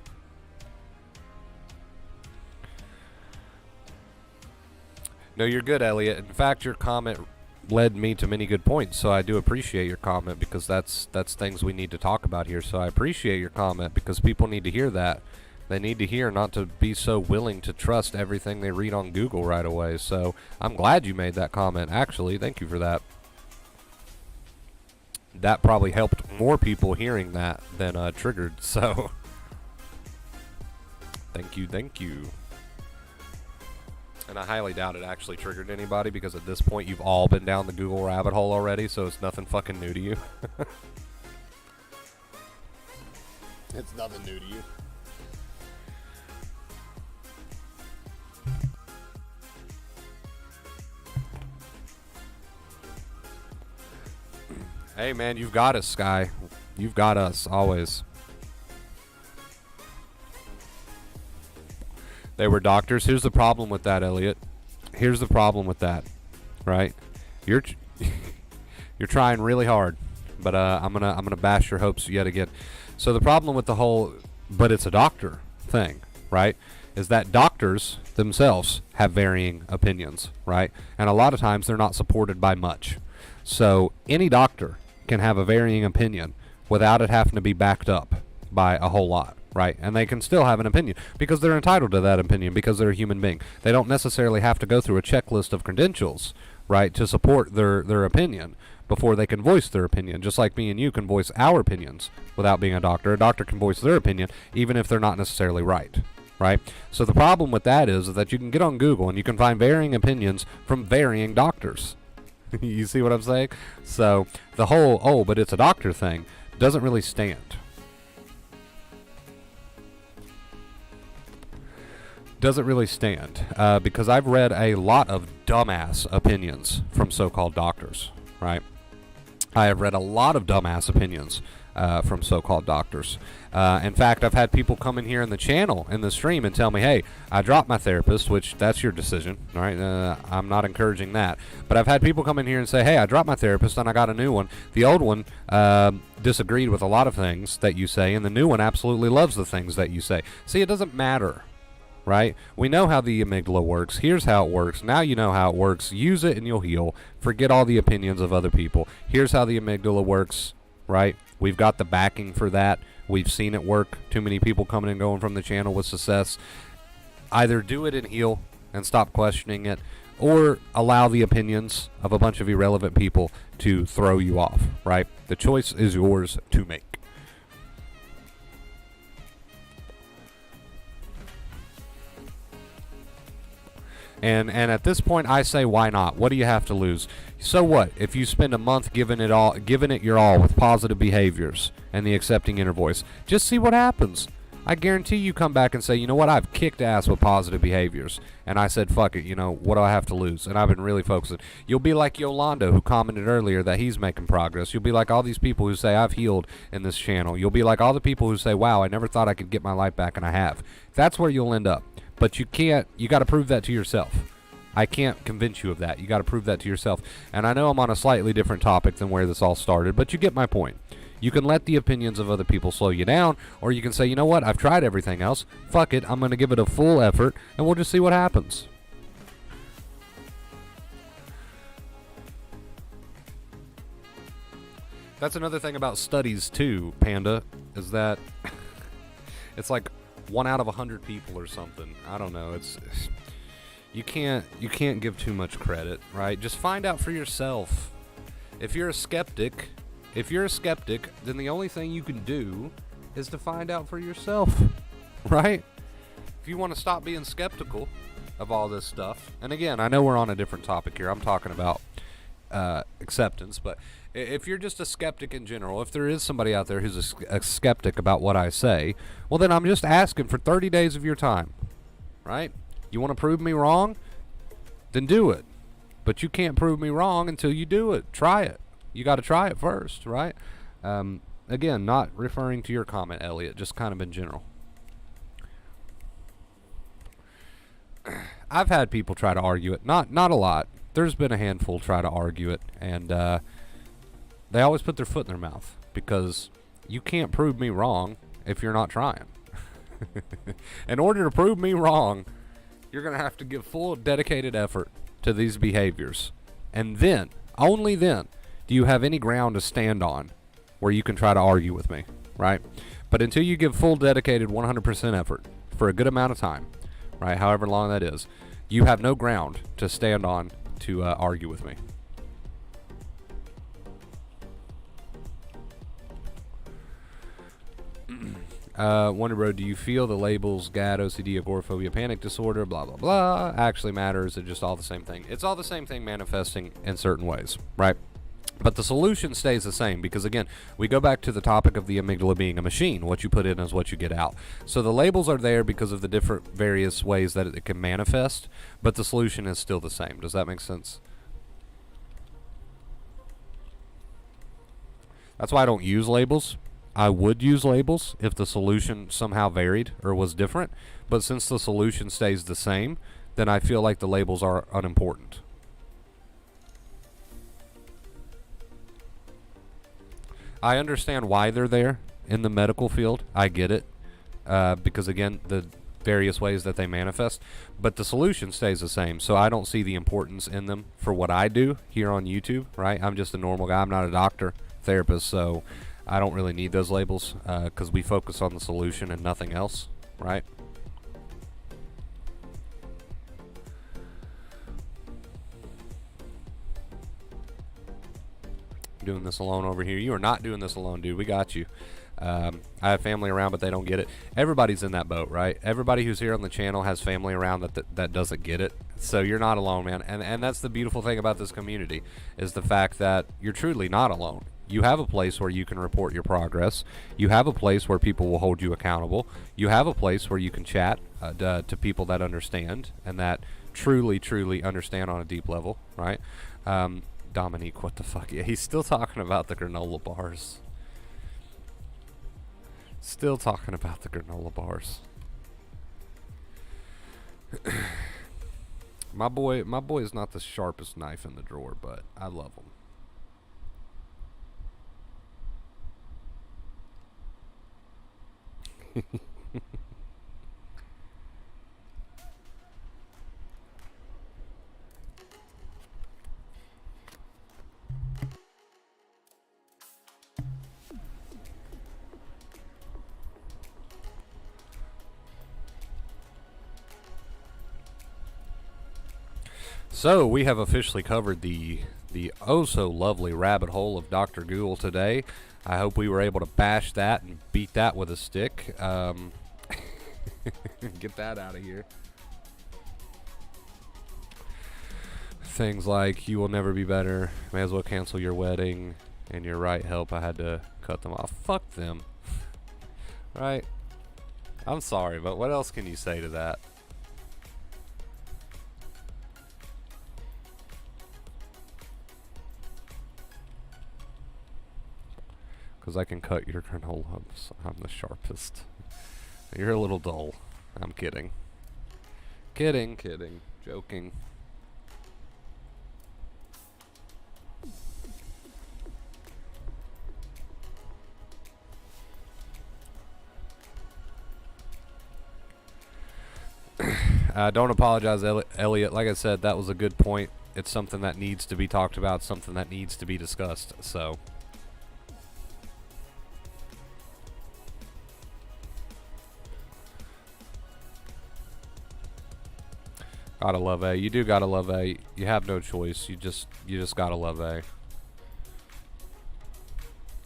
Speaker 1: No, you're good, Elliot. In fact, your comment led me to many good points, so I do appreciate your comment because that's things we need to talk about here. So I appreciate your comment because people need to hear that. They need to hear not to be so willing to trust everything they read on Google right away. So I'm glad you made that comment, actually. Thank you for that. That probably helped more people hearing that than triggered, so thank you. And I highly doubt it actually triggered anybody because at this point you've all been down the Google rabbit hole already, so it's nothing fucking new to you. It's nothing new to you. Hey man, you've got us, Sky. You've got us, always. They were doctors. Here's the problem with that, Elliot. Here's the problem with that, right? You're trying really hard, but I'm gonna bash your hopes yet again. So the problem with the whole "but it's a doctor" thing, right, is that doctors themselves have varying opinions, right? And a lot of times they're not supported by much. So any doctor can have a varying opinion without it having to be backed up by a whole lot. Right, and they can still have an opinion because they're entitled to that opinion because they're a human being. They don't necessarily have to go through a checklist of credentials, right, to support their opinion before they can voice their opinion. Just like me and you can voice our opinions without being a doctor. A doctor can voice their opinion even if they're not necessarily right. Right? So the problem with that is that you can get on Google and you can find varying opinions from varying doctors. You see what I'm saying? So the whole, oh, but it's a doctor thing doesn't really stand. Doesn't really stand because I've read a lot of dumbass opinions from so-called doctors, right? I have read a lot of dumbass opinions from so-called doctors. In fact, I've had people come in here in the channel, in the stream, and tell me, hey, I dropped my therapist, which that's your decision, right? I'm not encouraging that. But I've had people come in here and say, hey, I dropped my therapist and I got a new one. The old one disagreed with a lot of things that you say, and the new one absolutely loves the things that you say. See, it doesn't matter. right? We know how the amygdala works. Here's how it works. Now you know how it works. Use it and you'll heal. Forget all the opinions of other people. Here's how the amygdala works, right? We've got the backing for that. We've seen it work. Too many people coming and going from the channel with success. Either do it and heal and stop questioning it, or allow the opinions of a bunch of irrelevant people to throw you off, right? The choice is yours to make. And at this point, I say, why not? What do you have to lose? So what? If you spend a month giving it your all with positive behaviors and the accepting inner voice, just see what happens. I guarantee you come back and say, you know what? I've kicked ass with positive behaviors. And I said, fuck it. You know, what do I have to lose? And I've been really focusing. You'll be like Yolanda, who commented earlier that he's making progress. You'll be like all these people who say I've healed in this channel. You'll be like all the people who say, wow, I never thought I could get my life back, and I have. That's where you'll end up. But you got to prove that to yourself. I can't convince you of that. You got to prove that to yourself. And I know I'm on a slightly different topic than where this all started, but you get my point. You can let the opinions of other people slow you down, or you can say, you know what, I've tried everything else. Fuck it, I'm going to give it a full effort, and we'll just see what happens. That's another thing about studies, too, Panda, is that it's like 1 out of 100 people or something. I don't know. You can't give too much credit, right? Just find out for yourself. If you're a skeptic, then the only thing you can do is to find out for yourself, right? If you want to stop being skeptical of all this stuff, and again, I know we're on a different topic here. I'm talking about acceptance, but if you're just a skeptic in general, if there is somebody out there who's a skeptic about what I say, well, then I'm just asking for 30 days of your time, right? You want to prove me wrong? Then do it. But you can't prove me wrong until you do it. Try it. You got to try it first, right? Again, not referring to your comment, Elliot, just kind of in general. I've had people try to argue it. Not a lot. There's been a handful try to argue it, and they always put their foot in their mouth, because you can't prove me wrong if you're not trying. In order to prove me wrong, you're going to have to give full dedicated effort to these behaviors. And then, only then, do you have any ground to stand on where you can try to argue with me, right? But until you give full dedicated 100% effort for a good amount of time, right, however long that is, you have no ground to stand on to argue with me. Wonder Bro, do you feel the labels GAD, OCD, agoraphobia, panic disorder, blah, blah, blah, actually matters? It's just all the same thing. It's all the same thing manifesting in certain ways, right? But the solution stays the same, because, again, we go back to the topic of the amygdala being a machine. What you put in is what you get out. So the labels are there because of the different various ways that it can manifest, but the solution is still the same. Does that make sense? That's why I don't use labels. I would use labels if the solution somehow varied or was different, but since the solution stays the same, then I feel like the labels are unimportant. I understand why they're there in the medical field. I get it, because, again, the various ways that they manifest, but the solution stays the same, so I don't see the importance in them for what I do here on YouTube, right? I'm just a normal guy. I'm not a doctor, therapist, so I don't really need those labels, because we focus on the solution and nothing else, right? Doing this alone over here. You are not doing this alone, dude. We got you. I have family around, but they don't get it. Everybody's in that boat, right? Everybody who's here on the channel has family around that doesn't get it. So you're not alone, man. And that's the beautiful thing about this community, is the fact that you're truly not alone. You have a place where you can report your progress. You have a place where people will hold you accountable. You have a place where you can chat to people that understand and that truly, truly understand on a deep level, right? Dominique, what the fuck? Yeah, he's still talking about the granola bars. Still talking about the granola bars. My boy is not the sharpest knife in the drawer, but I love him. So we have officially covered the oh so lovely rabbit hole of Dr. Google today. I hope we were able to bash that and beat that with a stick. Get that out of here. Things like you will never be better, may as well cancel your wedding, and you're right, help, I had to cut them off. Fuck them. Right? I'm sorry, but what else can you say to that? Because I can cut your granola ups. I'm the sharpest. You're a little dull. I'm kidding. Kidding. Joking. Don't apologize, Elliot. Like I said, that was a good point. It's something that needs to be talked about, something that needs to be discussed. So. Gotta love A. You do gotta love A. You have no choice. You just gotta love A.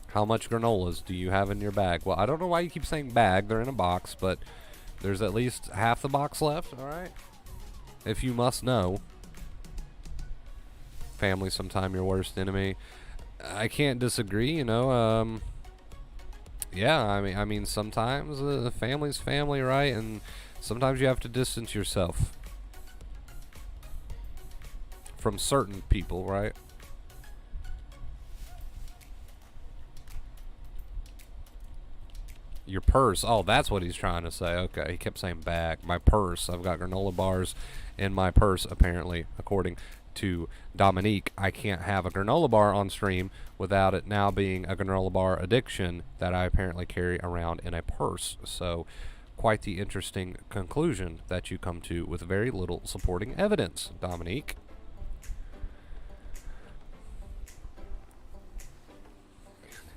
Speaker 1: How much granolas do you have in your bag? Well, I don't know why you keep saying bag. They're in a box, but there's at least half the box left, alright? If you must know. Family sometime your worst enemy. I can't disagree, you know. Yeah, I mean sometimes family's family, right? And sometimes you have to distance yourself from certain people, right? Your purse. Oh, that's what he's trying to say. Okay, he kept saying bag. My purse. I've got granola bars in my purse, apparently, according to Dominique. I can't have a granola bar on stream without it now being a granola bar addiction that I apparently carry around in a purse. So, quite the interesting conclusion that you come to with very little supporting evidence, Dominique.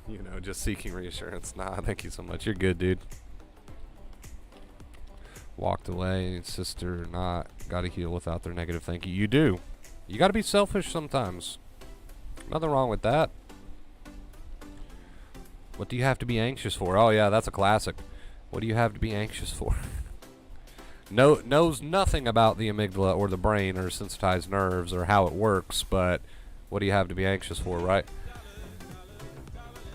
Speaker 1: You know, just seeking reassurance. Nah, thank you so much. You're good, dude. Walked away, sister, not. Gotta heal without their negative thank you. You do. You gotta be selfish sometimes. Nothing wrong with that. What do you have to be anxious for? Oh, yeah, that's a classic. What do you have to be anxious for? Knows nothing about the amygdala or the brain or sensitized nerves or how it works, but what do you have to be anxious for, right?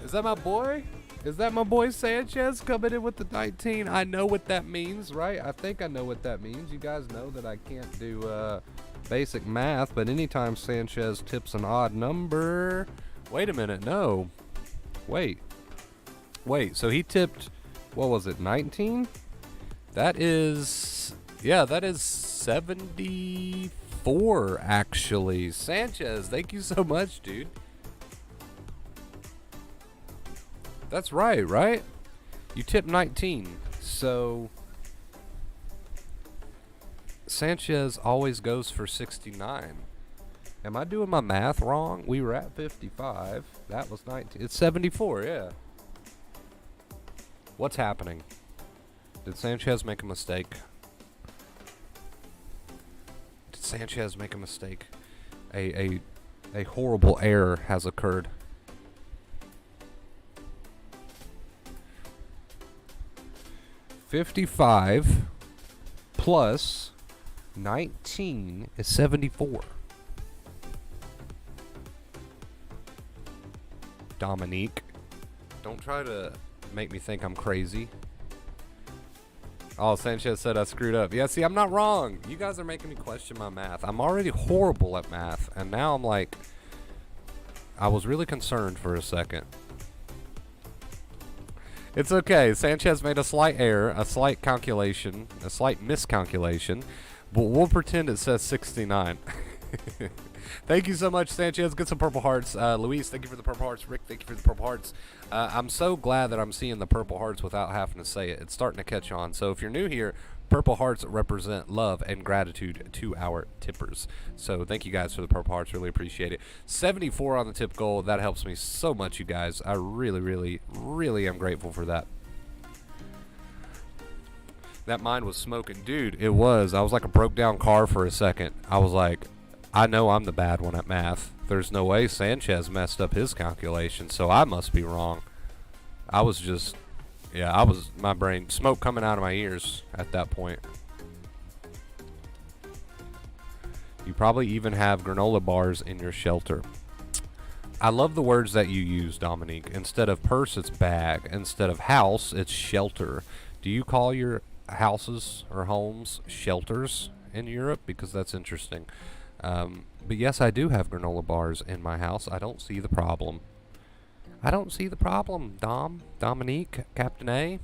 Speaker 1: Is that my boy? Is that my boy Sanchez coming in with the 19? I know what that means, right? I think I know what that means. You guys know that I can't do basic math, but anytime Sanchez tips an odd number... Wait a minute, no. Wait, so he tipped, what was it, 19? That is... Yeah, that is 74, actually. Sanchez, thank you so much, dude. That's right? You tipped 19. So Sanchez always goes for 69. Am I doing my math wrong? We were at 55. That was 19. It's 74, yeah. What's happening? Did Sanchez make a mistake? Did Sanchez make a mistake? A horrible error has occurred. $55 plus 19 is 74. Dominique, don't try to make me think I'm crazy. Oh, Sanchez said I screwed up. Yeah, see, I'm not wrong. You guys are making me question my math. I'm already horrible at math, and now I'm like, I was really concerned for a second. It's okay. Sanchez made a slight error, a slight calculation, a slight miscalculation, but we'll pretend it says 69. Thank you so much, Sanchez. Get some purple hearts. Luis, thank you for the purple hearts. Rick, thank you for the purple hearts. I'm so glad that I'm seeing the purple hearts without having to say it. It's starting to catch on. So if you're new here, purple hearts represent love and gratitude to our tippers. So thank you guys for the purple hearts. Really appreciate it. 74 on the tip goal. That helps me so much, you guys. I really, really, really am grateful for that. That mine was smoking. Dude, it was. I was like a broke down car for a second. I was like, I know I'm the bad one at math. There's no way Sanchez messed up his calculation, so I must be wrong. I was just, yeah, my brain, smoke coming out of my ears at that point. You probably even have granola bars in your shelter. I love the words that you use, Dominique. Instead of purse, it's bag. Instead of house, it's shelter. Do you call your houses or homes shelters in Europe? Because that's interesting. But yes, I do have granola bars in my house. I don't see the problem. I don't see the problem, Dominique, Captain A.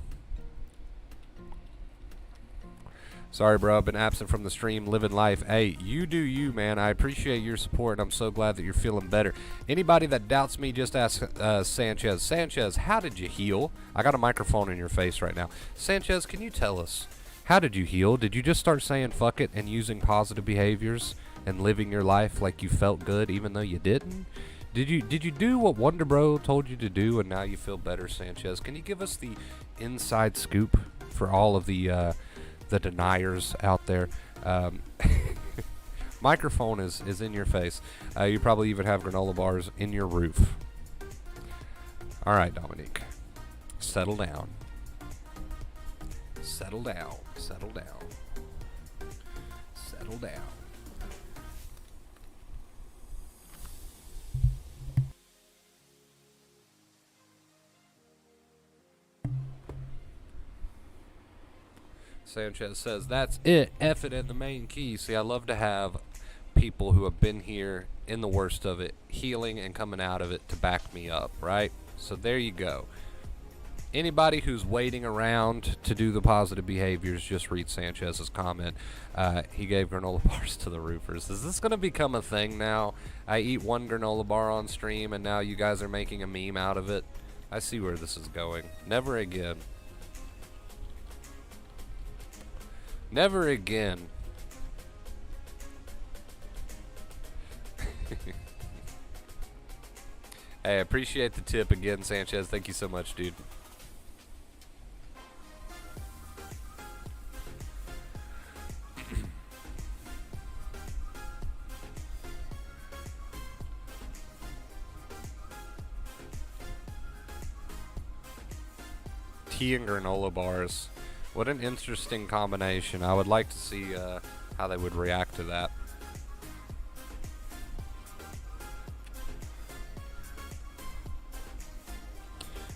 Speaker 1: Sorry, bro. I've been absent from the stream, living life. Hey, you do you, man. I appreciate your support, and I'm so glad that you're feeling better. Anybody that doubts me, just ask Sanchez. Sanchez, how did you heal? I got a microphone in your face right now. Sanchez, can you tell us, how did you heal? Did you just start saying fuck it and using positive behaviors and living your life like you felt good even though you didn't? Did you do what Wonder Bro told you to do and now you feel better, Sanchez? Can you give us the inside scoop for all of the deniers out there? Microphone is in your face. You probably even have granola bars in your roof. All right, Dominique. Settle down. Settle down. Settle down. Settle down. Sanchez says, that's it. F it in the main key. See, I love to have people who have been here in the worst of it, healing and coming out of it to back me up, right? So there you go. Anybody who's waiting around to do the positive behaviors, just read Sanchez's comment. He gave granola bars to the roofers. Is this going to become a thing now? I eat one granola bar on stream, and now you guys are making a meme out of it. I see where this is going. Never again. Never again. Hey, I appreciate the tip again, Sanchez. Thank you so much, dude. Tea and granola bars. What an interesting combination. I would like to see how they would react to that.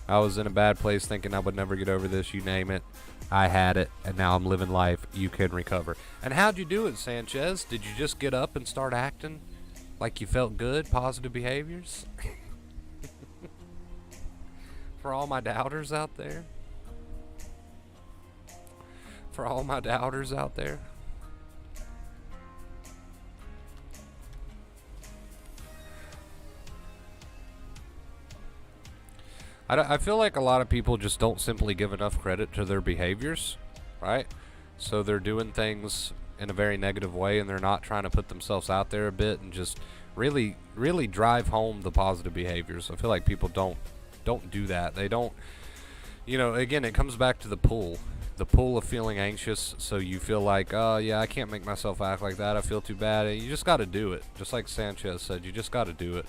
Speaker 1: I was in a bad place thinking I would never get over this. You name it. I had it, and now I'm living life. You can recover. And how'd you do it, Sanchez? Did you just get up and start acting like you felt good? Positive behaviors? For all my doubters out there? For all my doubters out there? I feel like a lot of people just don't simply give enough credit to their behaviors, right? So they're doing things in a very negative way, and they're not trying to put themselves out there a bit and just really drive home the positive behaviors. I feel like people don't do that. They don't, you know, again, it comes back to the pull of feeling anxious. So you feel like, oh yeah, I can't make myself act like that. I feel too bad. And you just got to do it. Just like Sanchez said, you just got to do it.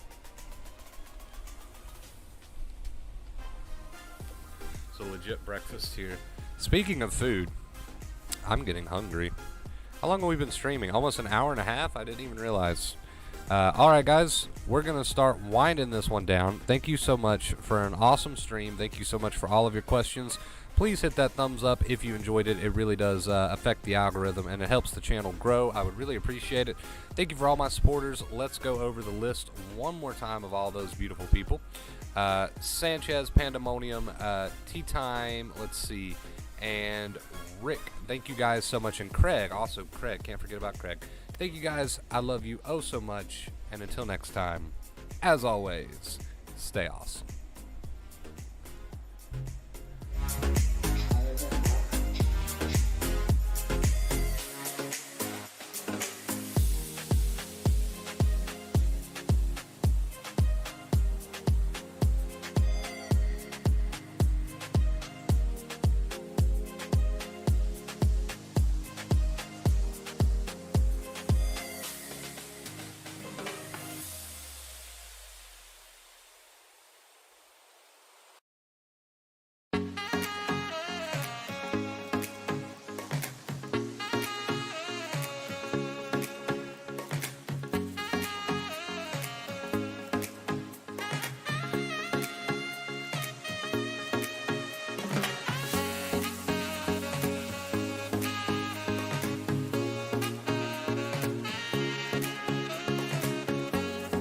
Speaker 1: It's a legit breakfast here. Speaking of food, I'm getting hungry. How long have we been streaming? Almost an hour and a half? I didn't even realize. Alright guys, we're going to start winding this one down. Thank you so much for an awesome stream. Thank you so much for all of your questions. Please hit that thumbs up if you enjoyed it. It really does affect the algorithm, and it helps the channel grow. I would really appreciate it. Thank you for all my supporters. Let's go over the list one more time of all those beautiful people. Sanchez, Pandemonium, Tea Time, let's see, and Rick. Thank you guys so much. And Craig, also Craig, can't forget about Craig. Thank you guys. I love you oh so much. And until next time, as always, stay awesome.